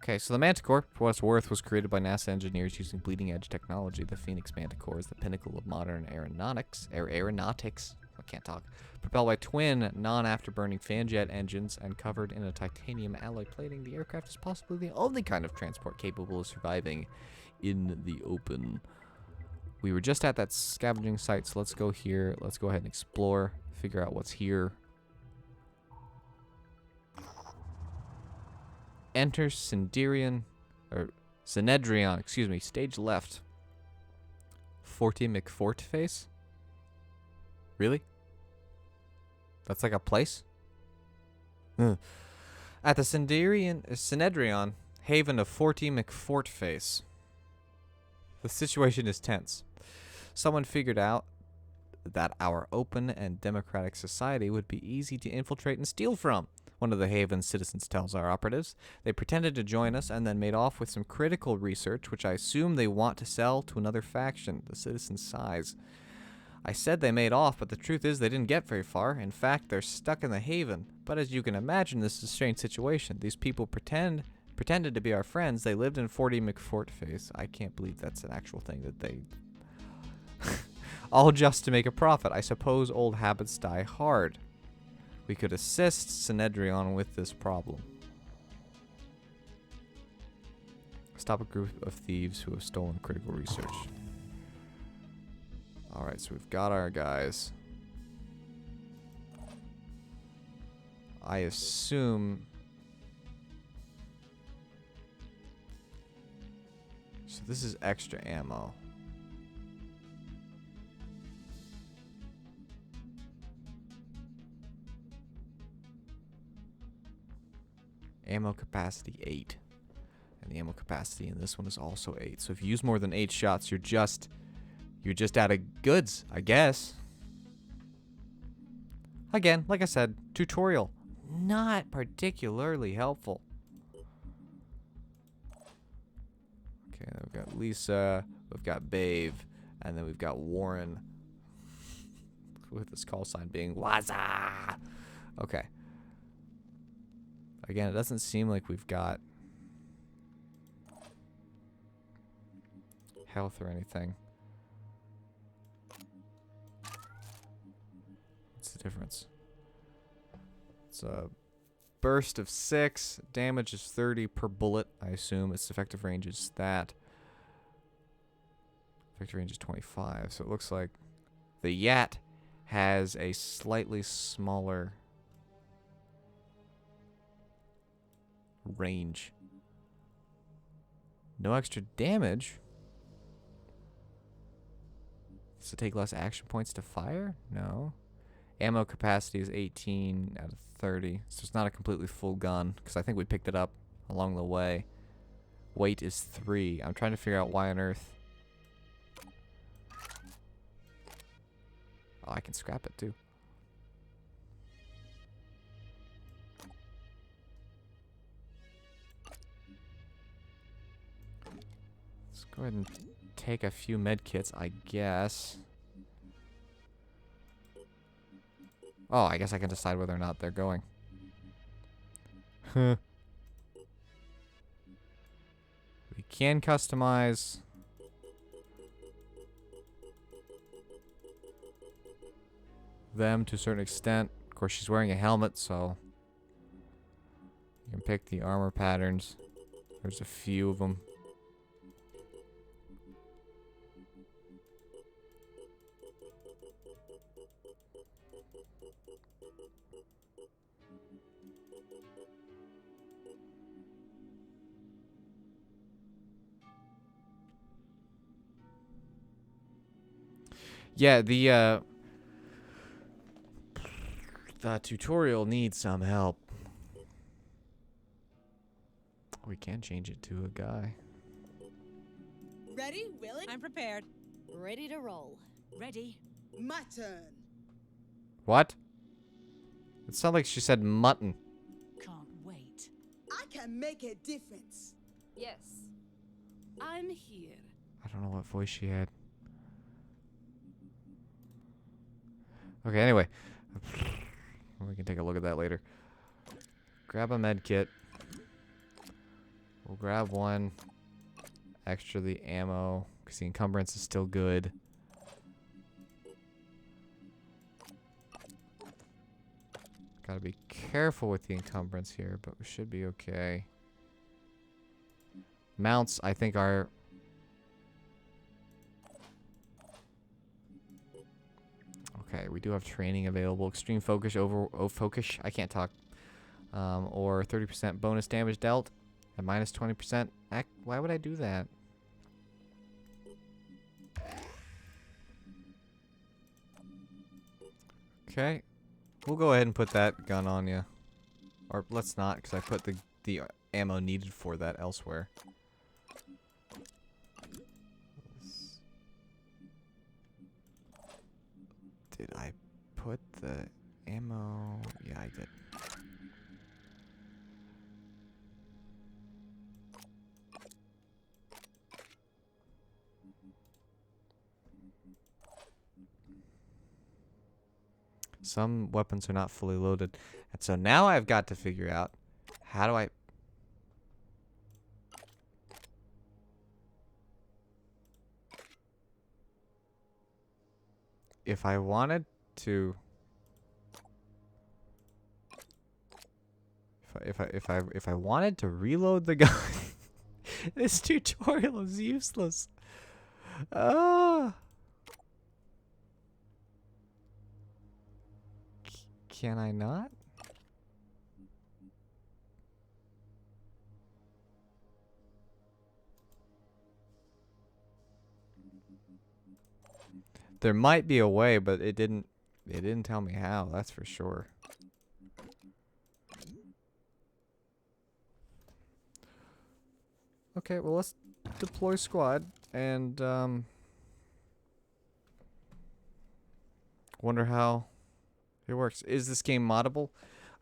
Okay, so the Manticore, for what it's worth, was created by NASA engineers using bleeding-edge technology. The Phoenix Manticore is the pinnacle of modern aeronautics. I can't talk. Propelled by twin, non-afterburning fanjet engines and covered in a titanium alloy plating, the aircraft is possibly the only kind of transport capable of surviving in the open. We were just at that scavenging site, so let's go here. Let's go ahead and explore, figure out what's here. Enter Synedrion, excuse me, stage left. Forty McFortface? Really? That's like a place? At the Synedrion, haven of Forty McFortface. The situation is tense. Someone figured out that our open and democratic society would be easy to infiltrate and steal from. One of the haven's citizens tells our operatives. They pretended to join us and then made off with some critical research, which I assume they want to sell to another faction. The citizen sighs. I said they made off, but the truth is they didn't get very far. In fact, they're stuck in the haven. But as you can imagine, this is a strange situation. These people pretended to be our friends. They lived in 40 McFortface. I can't believe that's an actual thing that they... All just to make a profit. I suppose old habits die hard. We could assist Synedrion with this problem. Stop a group of thieves who have stolen critical research. Alright, so we've got our guys. I assume... So this is extra ammo. Ammo capacity 8. And the ammo capacity in this one is also 8. So if you use more than 8 shots, you're just out of goods, I guess. Again, like I said, tutorial. Not particularly helpful. Okay, then we've got Lisa, we've got Babe, and then we've got Warren. With this call sign being Waza. Okay. Again, it doesn't seem like we've got health or anything. What's the difference? It's a burst of 6. Damage is 30 per bullet, I assume. Its effective range is that. Effective range is 25. So it looks like the Yat has a slightly smaller range. No extra damage. Does it take less action points to fire? No. Ammo capacity is 18 out of 30. So it's not a completely full gun, because I think we picked it up along the way. Weight is 3. I'm trying to figure out why on earth. Oh, I can scrap it too. Go ahead and take a few med kits, I guess. Oh, I guess I can decide whether or not they're going. We can customize. Them to a certain extent. Of course, she's wearing a helmet, so you can pick the armor patterns. There's a few of them. Yeah, the tutorial needs some help. We can change it to a guy. Ready, willing? I'm prepared. Ready to roll. Ready. My turn. What? It sounded like she said mutton. Can't wait. I can make a difference. Yes. I'm here. I don't know what voice she had. Okay, anyway. We can take a look at that later. Grab a med kit. We'll grab one extra the ammo because the encumbrance is still good. Gotta be careful with the encumbrance here, but we should be okay. Mounts, I think, are... Okay, we do have training available. Extreme focus over... Oh, focus. I can't talk. Or 30% bonus damage dealt. And minus 20%. Why would I do that? Okay. We'll go ahead and put that gun on you. Or let's not, because I put the ammo needed for that elsewhere. Did I put the ammo? Yeah, I did. Some weapons are not fully loaded. And so now I've got to figure out how do I... If I wanted to... If I wanted to reload the gun, this tutorial is useless. Can I not? There might be a way, but it didn't tell me how, that's for sure. Okay, well, let's deploy squad and wonder how it works. Is this game moddable?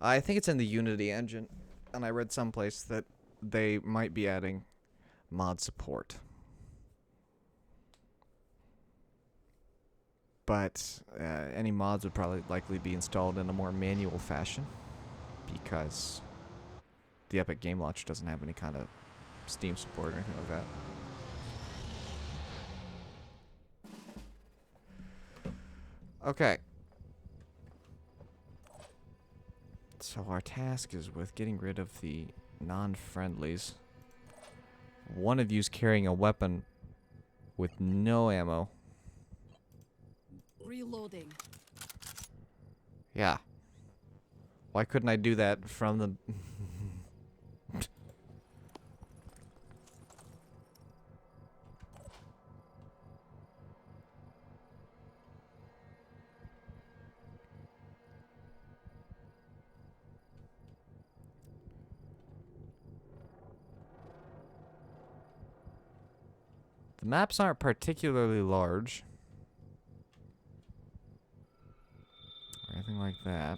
I think it's in the Unity engine, and I read someplace that they might be adding mod support. But any mods would probably likely be installed in a more manual fashion because the Epic Game Launcher doesn't have any kind of Steam support or anything like that. Okay. So our task is with getting rid of the non-friendlies. One of you's carrying a weapon with no ammo. Reloading. Yeah. Why couldn't I do that from the... The maps aren't particularly large. Or anything like that.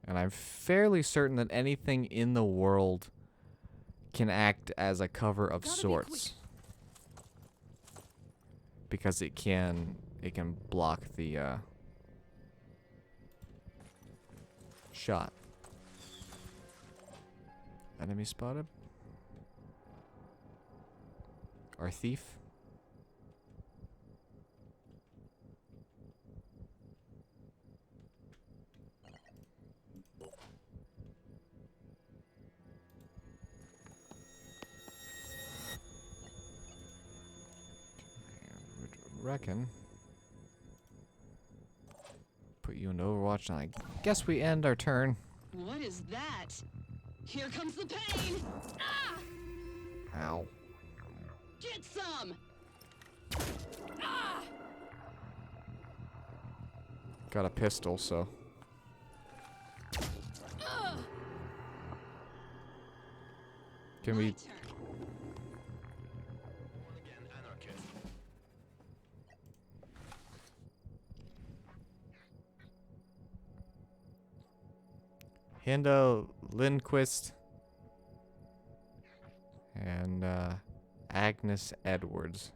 And I'm fairly certain that anything in the world can act as a cover of sorts. Because it can block the shot. Enemy spotted. Our thief. Reckon. Put you into Overwatch, and I guess we end our turn. What is that? Here comes the pain! Ah! Ow. Get some! Ah! Got a pistol, so. Can we... Hindo Lindquist and Agnes Edwards.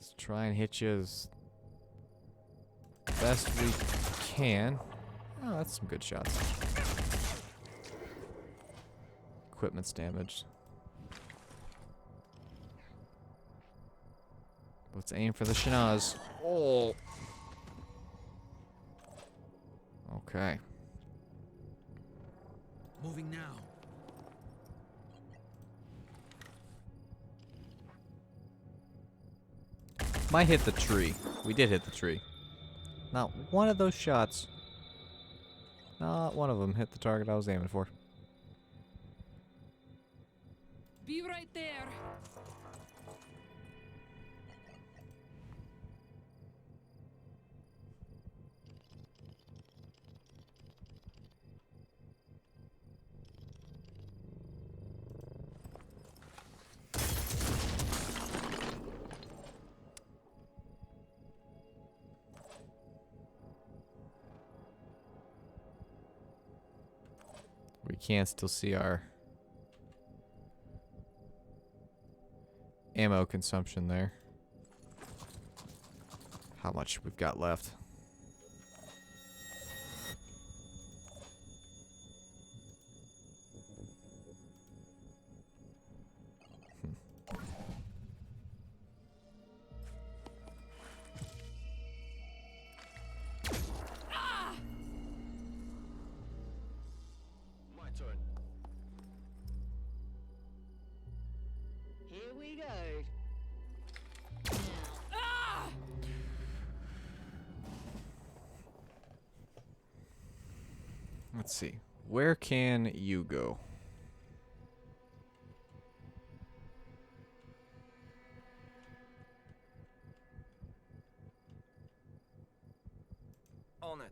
Let's try and hit you as best we can. Oh, that's some good shots. Equipment's damaged. Let's aim for the Shinaz. Oh. Okay. Moving now. Might hit the tree. We did hit the tree. Not one of those shots. Not one of them hit the target I was aiming for. Be right there. We can still see our ammo consumption there. How much we've got left. Here we go. Let's see. Where can you go? On it.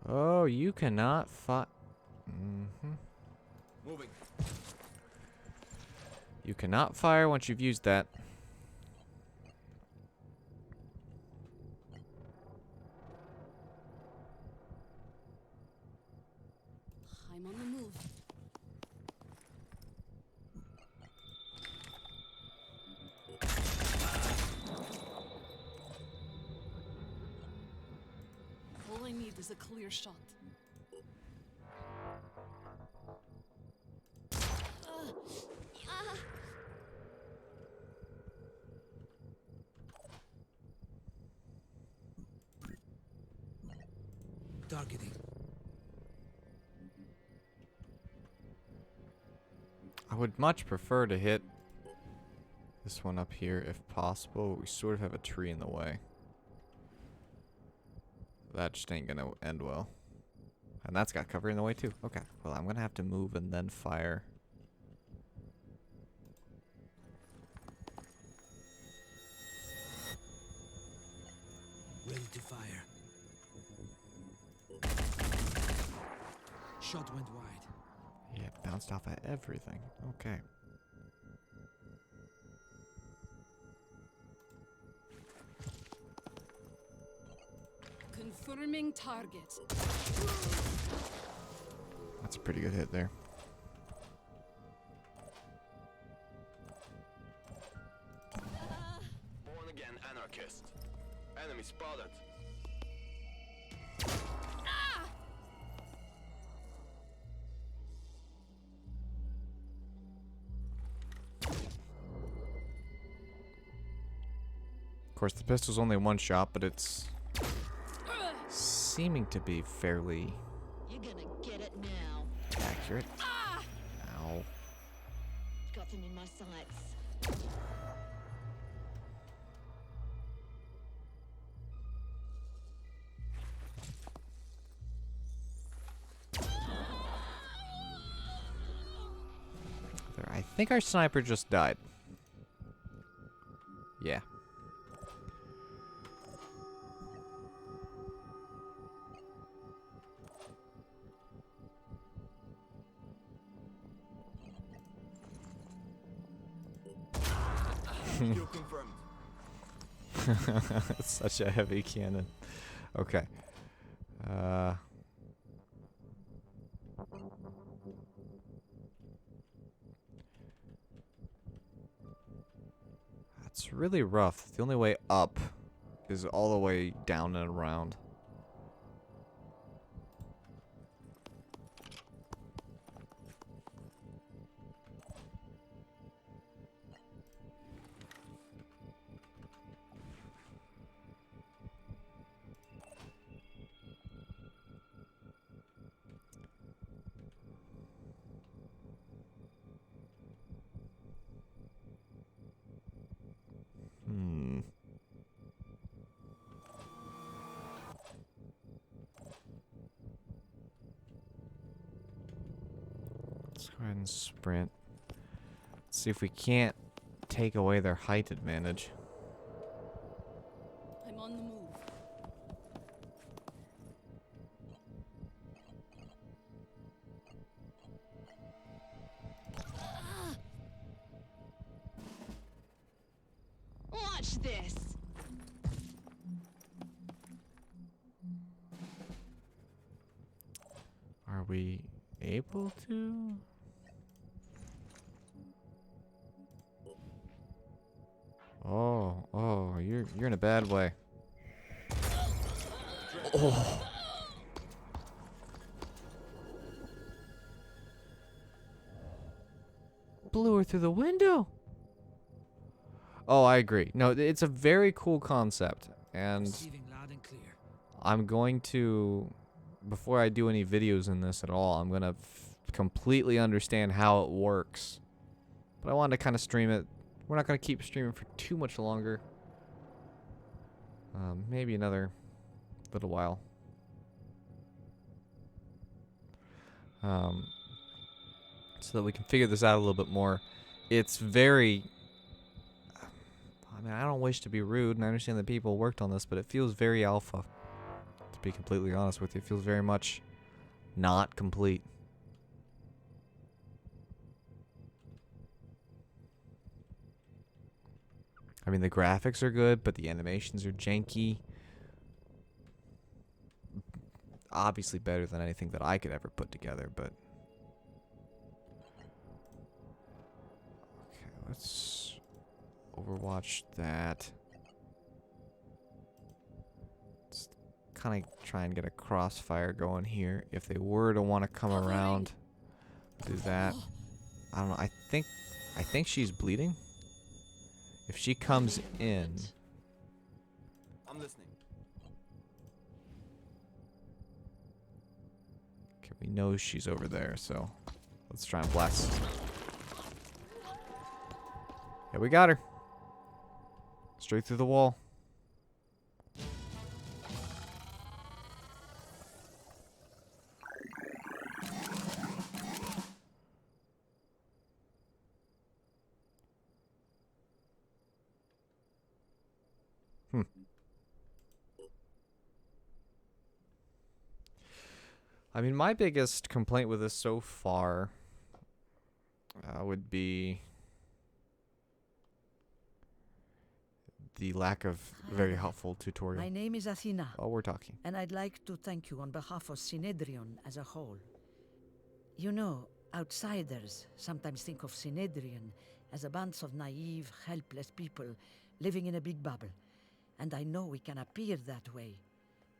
Oh, you cannot fight. Moving. You cannot fire once you've used that. I'm on the move. All I need is a clear shot. Targeting. I would much prefer to hit this one up here if possible. We sort of have a tree in the way. That just ain't gonna end well. And that's got cover in the way too. Okay, well I'm gonna have to move and then fire. Ready to fire. Shot went wide. Yeah, it bounced off of everything. Okay. Confirming target. That's a pretty good hit there. Born again anarchist. Enemy spotted. Of course, the pistol's only one shot, but it's seeming to be fairly You're gonna get it now. accurate. Ow. Got them in my sights. There, I think our sniper just died. Yeah. Kill confirmed. It's such a heavy cannon. Okay. It's really rough. The only way up is all the way down and around. Let's go ahead and sprint. Let's see if we can't take away their height advantage. I'm on the move. Watch this. Are we able to? Oh, you're in a bad way. Oh. Blew her through the window. Oh, I agree. No, it's a very cool concept, and Receiving loud and clear. I'm going to, before I do any videos in this at all, I'm going to completely understand how it works. But I wanted to kind of stream it. We're not going to keep streaming for too much longer. Maybe another little while. So that we can figure this out a little bit more. It's very... I mean, I don't wish to be rude, and I understand that people worked on this, but it feels very alpha. To be completely honest with you, it feels very much not complete. I mean, the graphics are good, but the animations are janky. Obviously better than anything that I could ever put together, but... Okay, let's Overwatch that. Let's kind of try and get a crossfire going here. If they were to want to come around, do that. I don't know. I think she's bleeding. If she comes in... I'm listening. Okay, we know she's over there, so let's try and blast. Yeah, we got her. Straight through the wall. I mean, my biggest complaint with this so far would be the lack of very helpful tutorial. My name is Athena. Oh, we're talking. And I'd like to thank you on behalf of Synedrion as a whole. You know, outsiders sometimes think of Synedrion as a bunch of naive, helpless people living in a big bubble. And I know we can appear that way.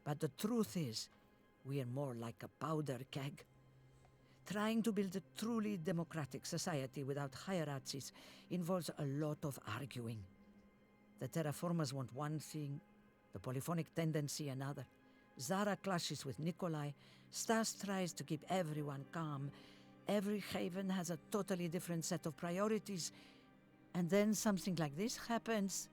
But the truth is, we are more like a powder keg. Trying to build a truly democratic society without hierarchies involves a lot of arguing. The terraformers want one thing, the polyphonic tendency another. Zara clashes with Nikolai, Stas tries to keep everyone calm. Every haven has a totally different set of priorities, and then something like this happens.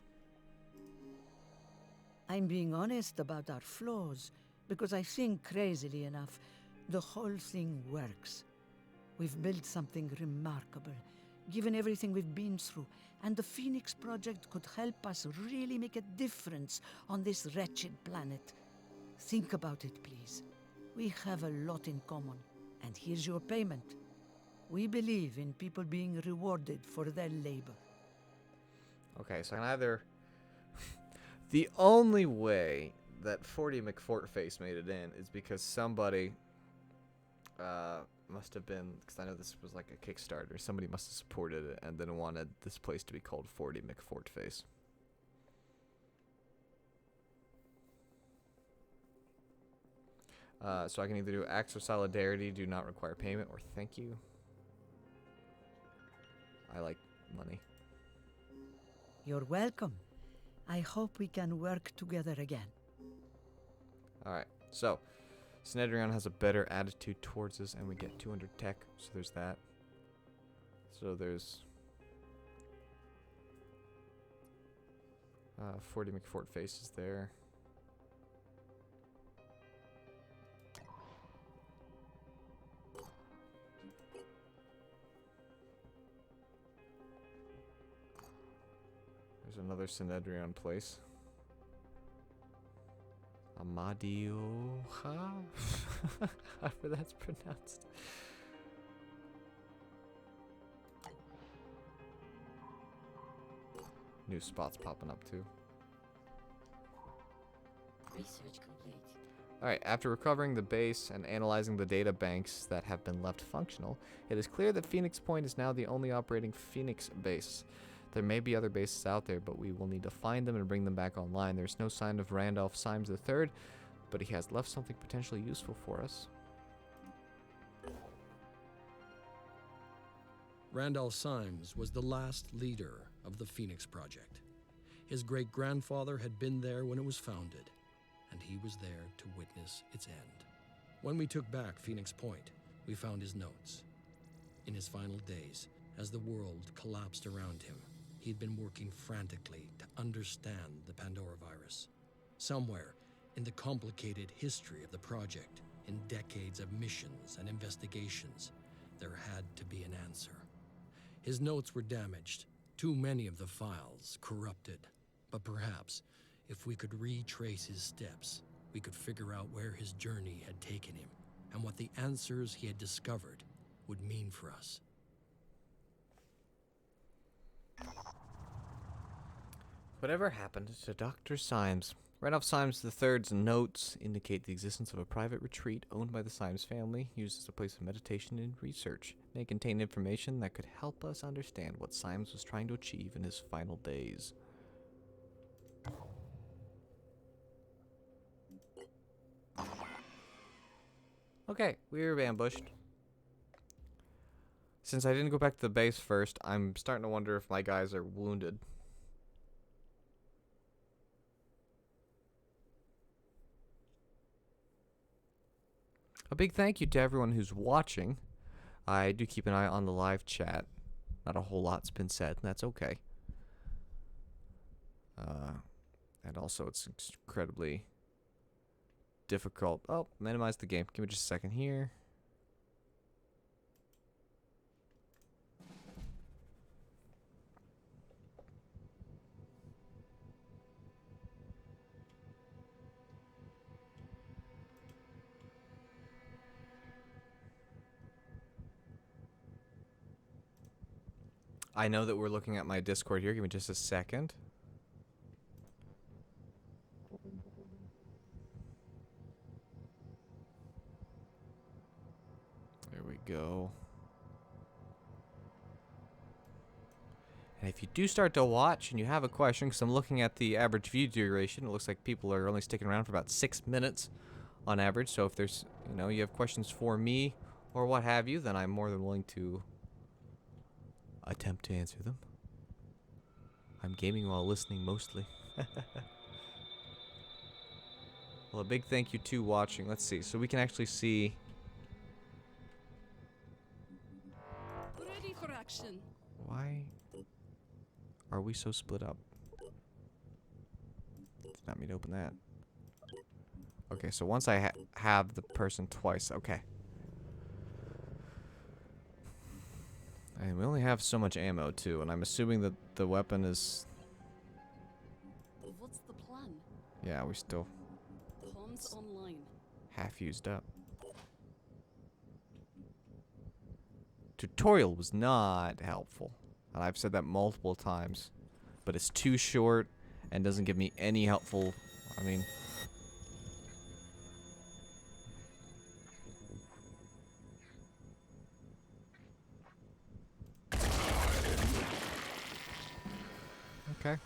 I'm being honest about our flaws, because I think, crazily enough, the whole thing works. We've built something remarkable, given everything we've been through, and the Phoenix Project could help us really make a difference on this wretched planet. Think about it, please. We have a lot in common, and here's your payment. We believe in people being rewarded for their labor. Okay, so I can either... The only way that 40 McFortface made it in is because somebody must have been, because I know this was like a Kickstarter, somebody must have supported it and then wanted this place to be called 40 McFortface. So I can either do acts of solidarity, do not require payment, or thank you. I like money. You're welcome. I hope we can work together again. Alright, so Synedrion has a better attitude towards us, and we get 200 tech, so there's that. So there's 40 McFort faces there. There's another Synedrion place. Amadioha? However that's pronounced. New spots popping up too. Research complete. Alright, after recovering the base and analyzing the data banks that have been left functional, it is clear that Phoenix Point is now the only operating Phoenix base. There may be other bases out there, but we will need to find them and bring them back online. There's no sign of Randolph Symes III, but he has left something potentially useful for us. Randolph Symes was the last leader of the Phoenix Project. His great-grandfather had been there when it was founded, and he was there to witness its end. When we took back Phoenix Point, we found his notes. In his final days, as the world collapsed around him, he'd been working frantically to understand the Pandora virus. Somewhere in the complicated history of the project, in decades of missions and investigations, there had to be an answer. His notes were damaged, too many of the files corrupted. But perhaps, if we could retrace his steps, we could figure out where his journey had taken him and what the answers he had discovered would mean for us. Whatever happened to Dr. Symes? Randolph Symes III's notes indicate the existence of a private retreat owned by the Symes family, used as a place of meditation and research. It may contain information that could help us understand what Symes was trying to achieve in his final days. Okay, we were ambushed. Since I didn't go back to the base first, I'm starting to wonder if my guys are wounded. A big thank you to everyone who's watching. I do keep an eye on the live chat. Not a whole lot's been said, and that's okay. And also, it's incredibly difficult. Oh, minimize the game. Give me just a second here. I know that we're looking at my Discord here. Give me just a second. There we go. And if you do start to watch and you have a question, because I'm looking at the average view duration, it looks like people are only sticking around for about 6 minutes on average. So if there's, you have questions for me or what have you, then I'm more than willing to attempt to answer them. I'm gaming while listening mostly. Well, a big thank you to watching. Let's see. So we can actually see. Ready for action. Why are we so split up? Did not mean to open that. Okay, so once I have the person twice. Okay. And we only have so much ammo too, and I'm assuming that the weapon is. What's the plan? Yeah, we still Pawns online. half used up. Tutorial was not helpful, and I've said that multiple times, but it's too short and doesn't give me any helpful. I mean. Okay.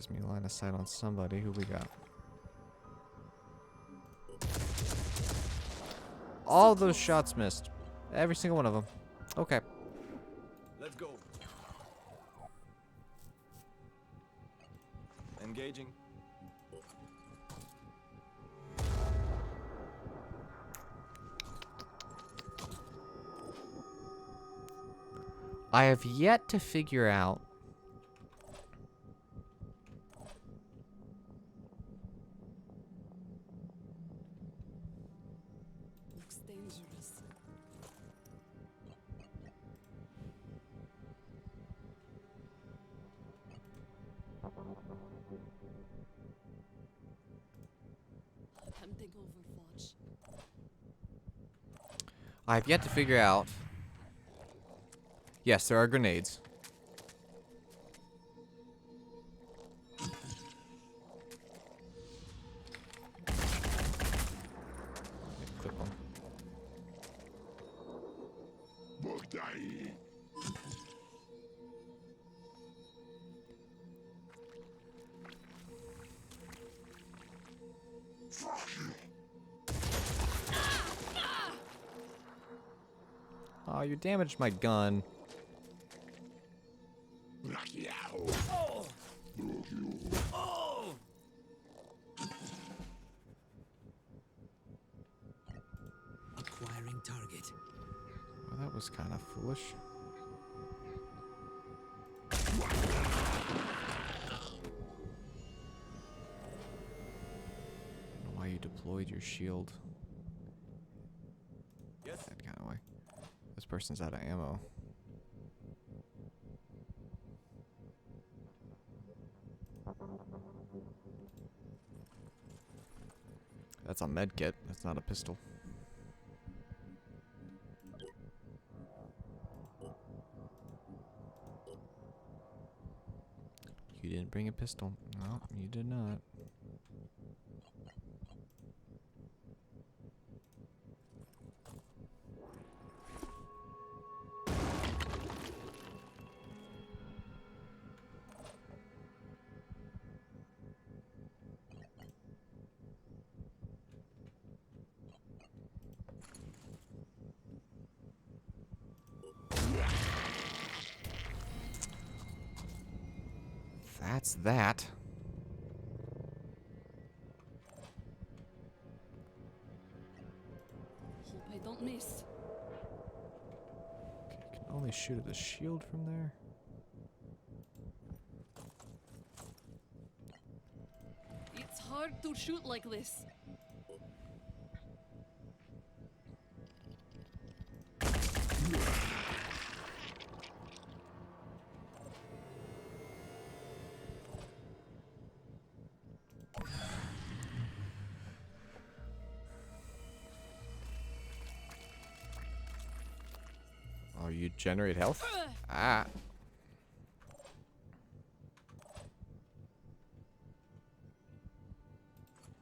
Gives me line of sight on somebody. Who we got? All those shots missed. Every single one of them. Okay. Let's go. Engaging. I have yet to figure out Looks dangerous. Tempting overwatch. I've yet to figure out. Yes, there are grenades. Equip them. Oh, you damaged my gun. Oh! Oh! Acquiring target. Well, that was kind of foolish. I don't know why you deployed your shield. Yes. That kind of way. This person's out of ammo. That's a med kit. That's not a pistol. You didn't bring a pistol. No, you did not. That's that. Hope I don't miss. Okay, you can only shoot at the shield from there. It's hard to shoot like this. Oh, you generate health? Ah.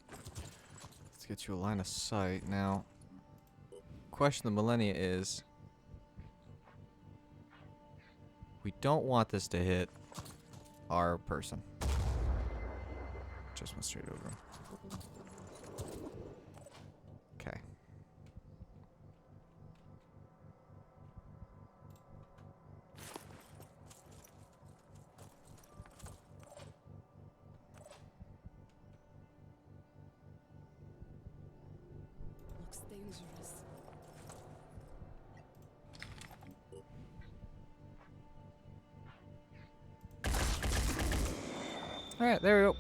Let's get you a line of sight. Now, question of the millennia is, we don't want this to hit our person. Just went straight over him. Okay. Looks dangerous. Alright, there we go.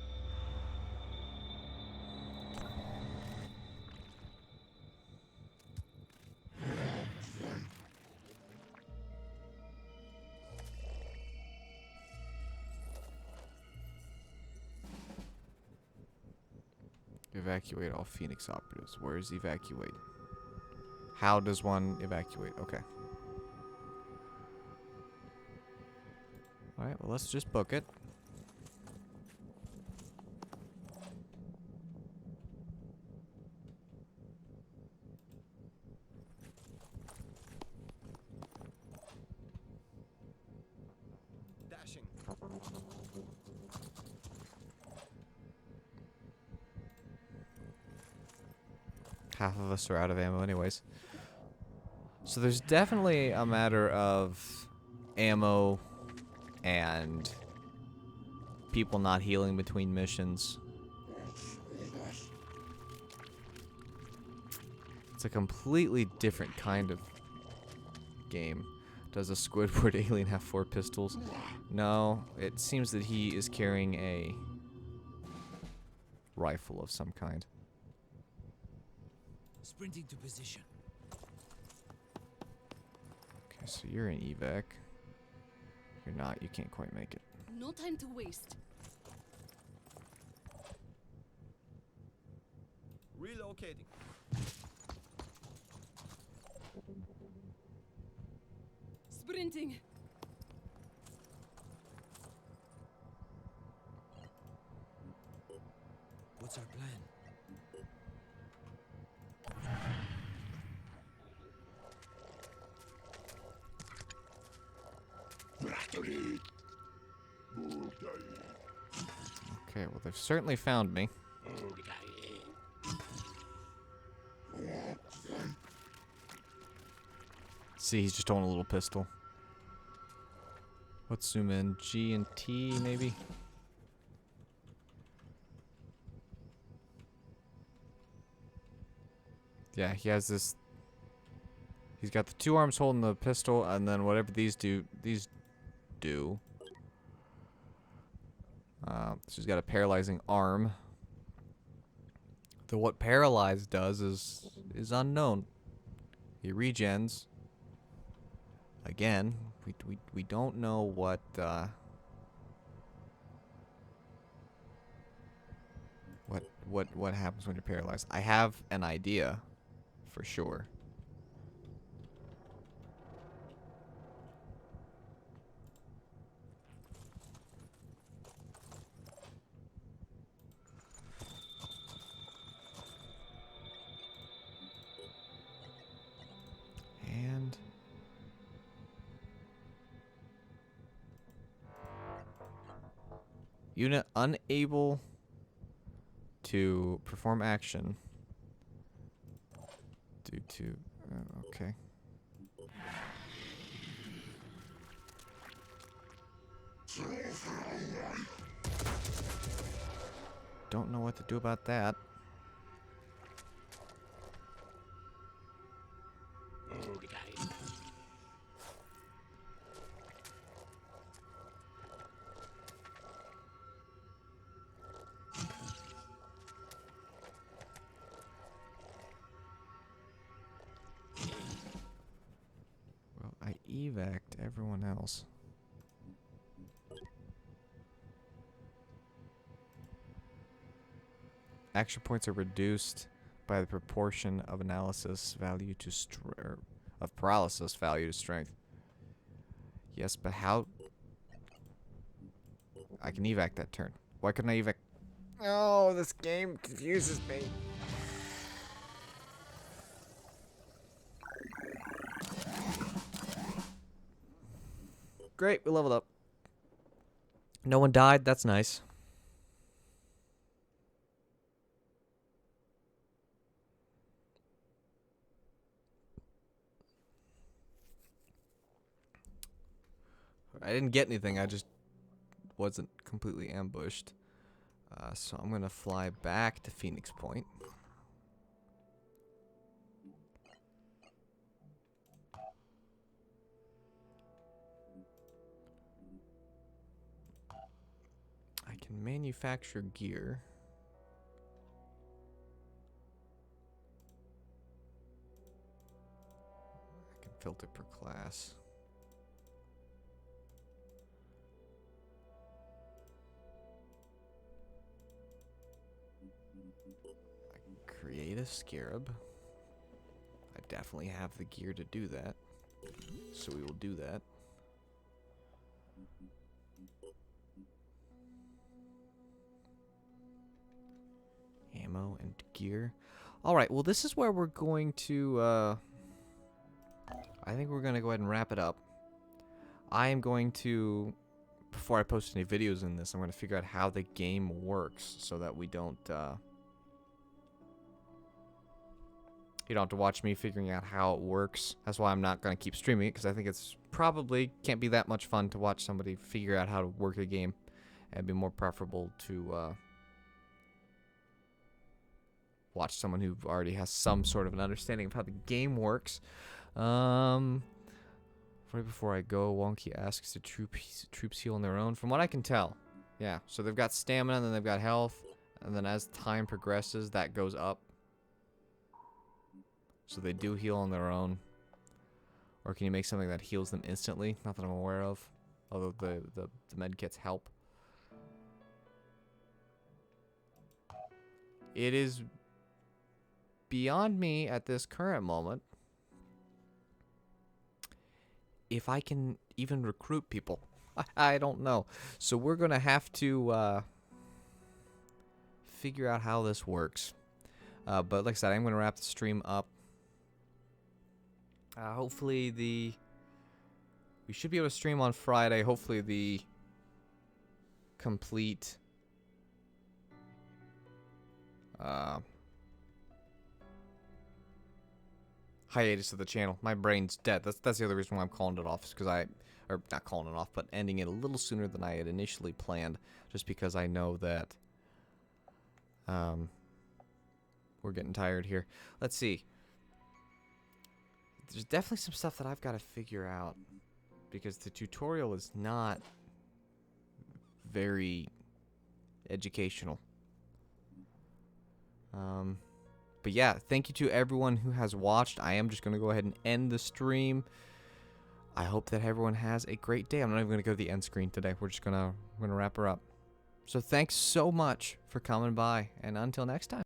Evacuate all Phoenix operatives. Where is evacuate? How does one evacuate? Okay. Alright, well, let's just book it. Dashing. half of us are out of ammo anyways. So there's definitely a matter of ammo and people not healing between missions. It's a completely different kind of game. Does a Squidward alien have 4 pistols? No, it seems that he is carrying a rifle of some kind. Sprinting to position. Okay, so you're in evac. You're not, you can't quite make it. No time to waste. Relocating. Sprinting. What's our plan? Okay, well they've certainly found me. See, he's just holding a little pistol. Let's zoom in. G and T, maybe? Yeah, he has this... He's got the 2 arms holding the pistol, and then whatever these do... So he's got a paralyzing arm. Though what paralyze does is unknown. He regens. Again, we don't know what happens when you're paralyzed. I have an idea, for sure. And unit unable to perform action due to okay. Don't know what to do about that. Well, I evac'd everyone else. Action points are reduced by the proportion of analysis value to of paralysis value to strength. Yes, but how? I can evac that turn. Why couldn't I evac? Oh, this game confuses me. Great, we leveled up. No one died. That's nice. I didn't get anything, I just wasn't completely ambushed. So I'm gonna fly back to Phoenix Point. I can manufacture gear. I can filter per class. Create a scarab. I definitely have the gear to do that, so we will do that. Ammo and gear. Alright, well this is where we're going to, I think we're going to go ahead and wrap it up. I am going to, before I post any videos in this, I'm going to figure out how the game works so that we don't, You don't have to watch me figuring out how it works. That's why I'm not going to keep streaming it, because I think it's probably can't be that much fun to watch somebody figure out how to work a game. It'd be more preferable to watch someone who already has some sort of an understanding of how the game works. Right before I go, Wonky asks, do troops heal on their own? From what I can tell, yeah. So they've got stamina, and then they've got health, and then as time progresses, that goes up. So they do heal on their own. Or can you make something that heals them instantly? Not that I'm aware of. Although the med kits help. It is beyond me at this current moment if I can even recruit people. I don't know. So we're going to have to figure out how this works. But like I said, I'm going to wrap the stream up. Hopefully we should be able to stream on Friday. Hopefully the complete hiatus of the channel. My brain's dead. That's the other reason why I'm calling it off, is because or not calling it off, but ending it a little sooner than I had initially planned, just because I know that we're getting tired here. Let's see. There's definitely some stuff that I've got to figure out, because the tutorial is not very educational. But yeah, thank you to everyone who has watched. I am just going to go ahead and end the stream. I hope that everyone has a great day. I'm not even going to go to the end screen today. We're just going to wrap her up. So thanks so much for coming by, and until next time.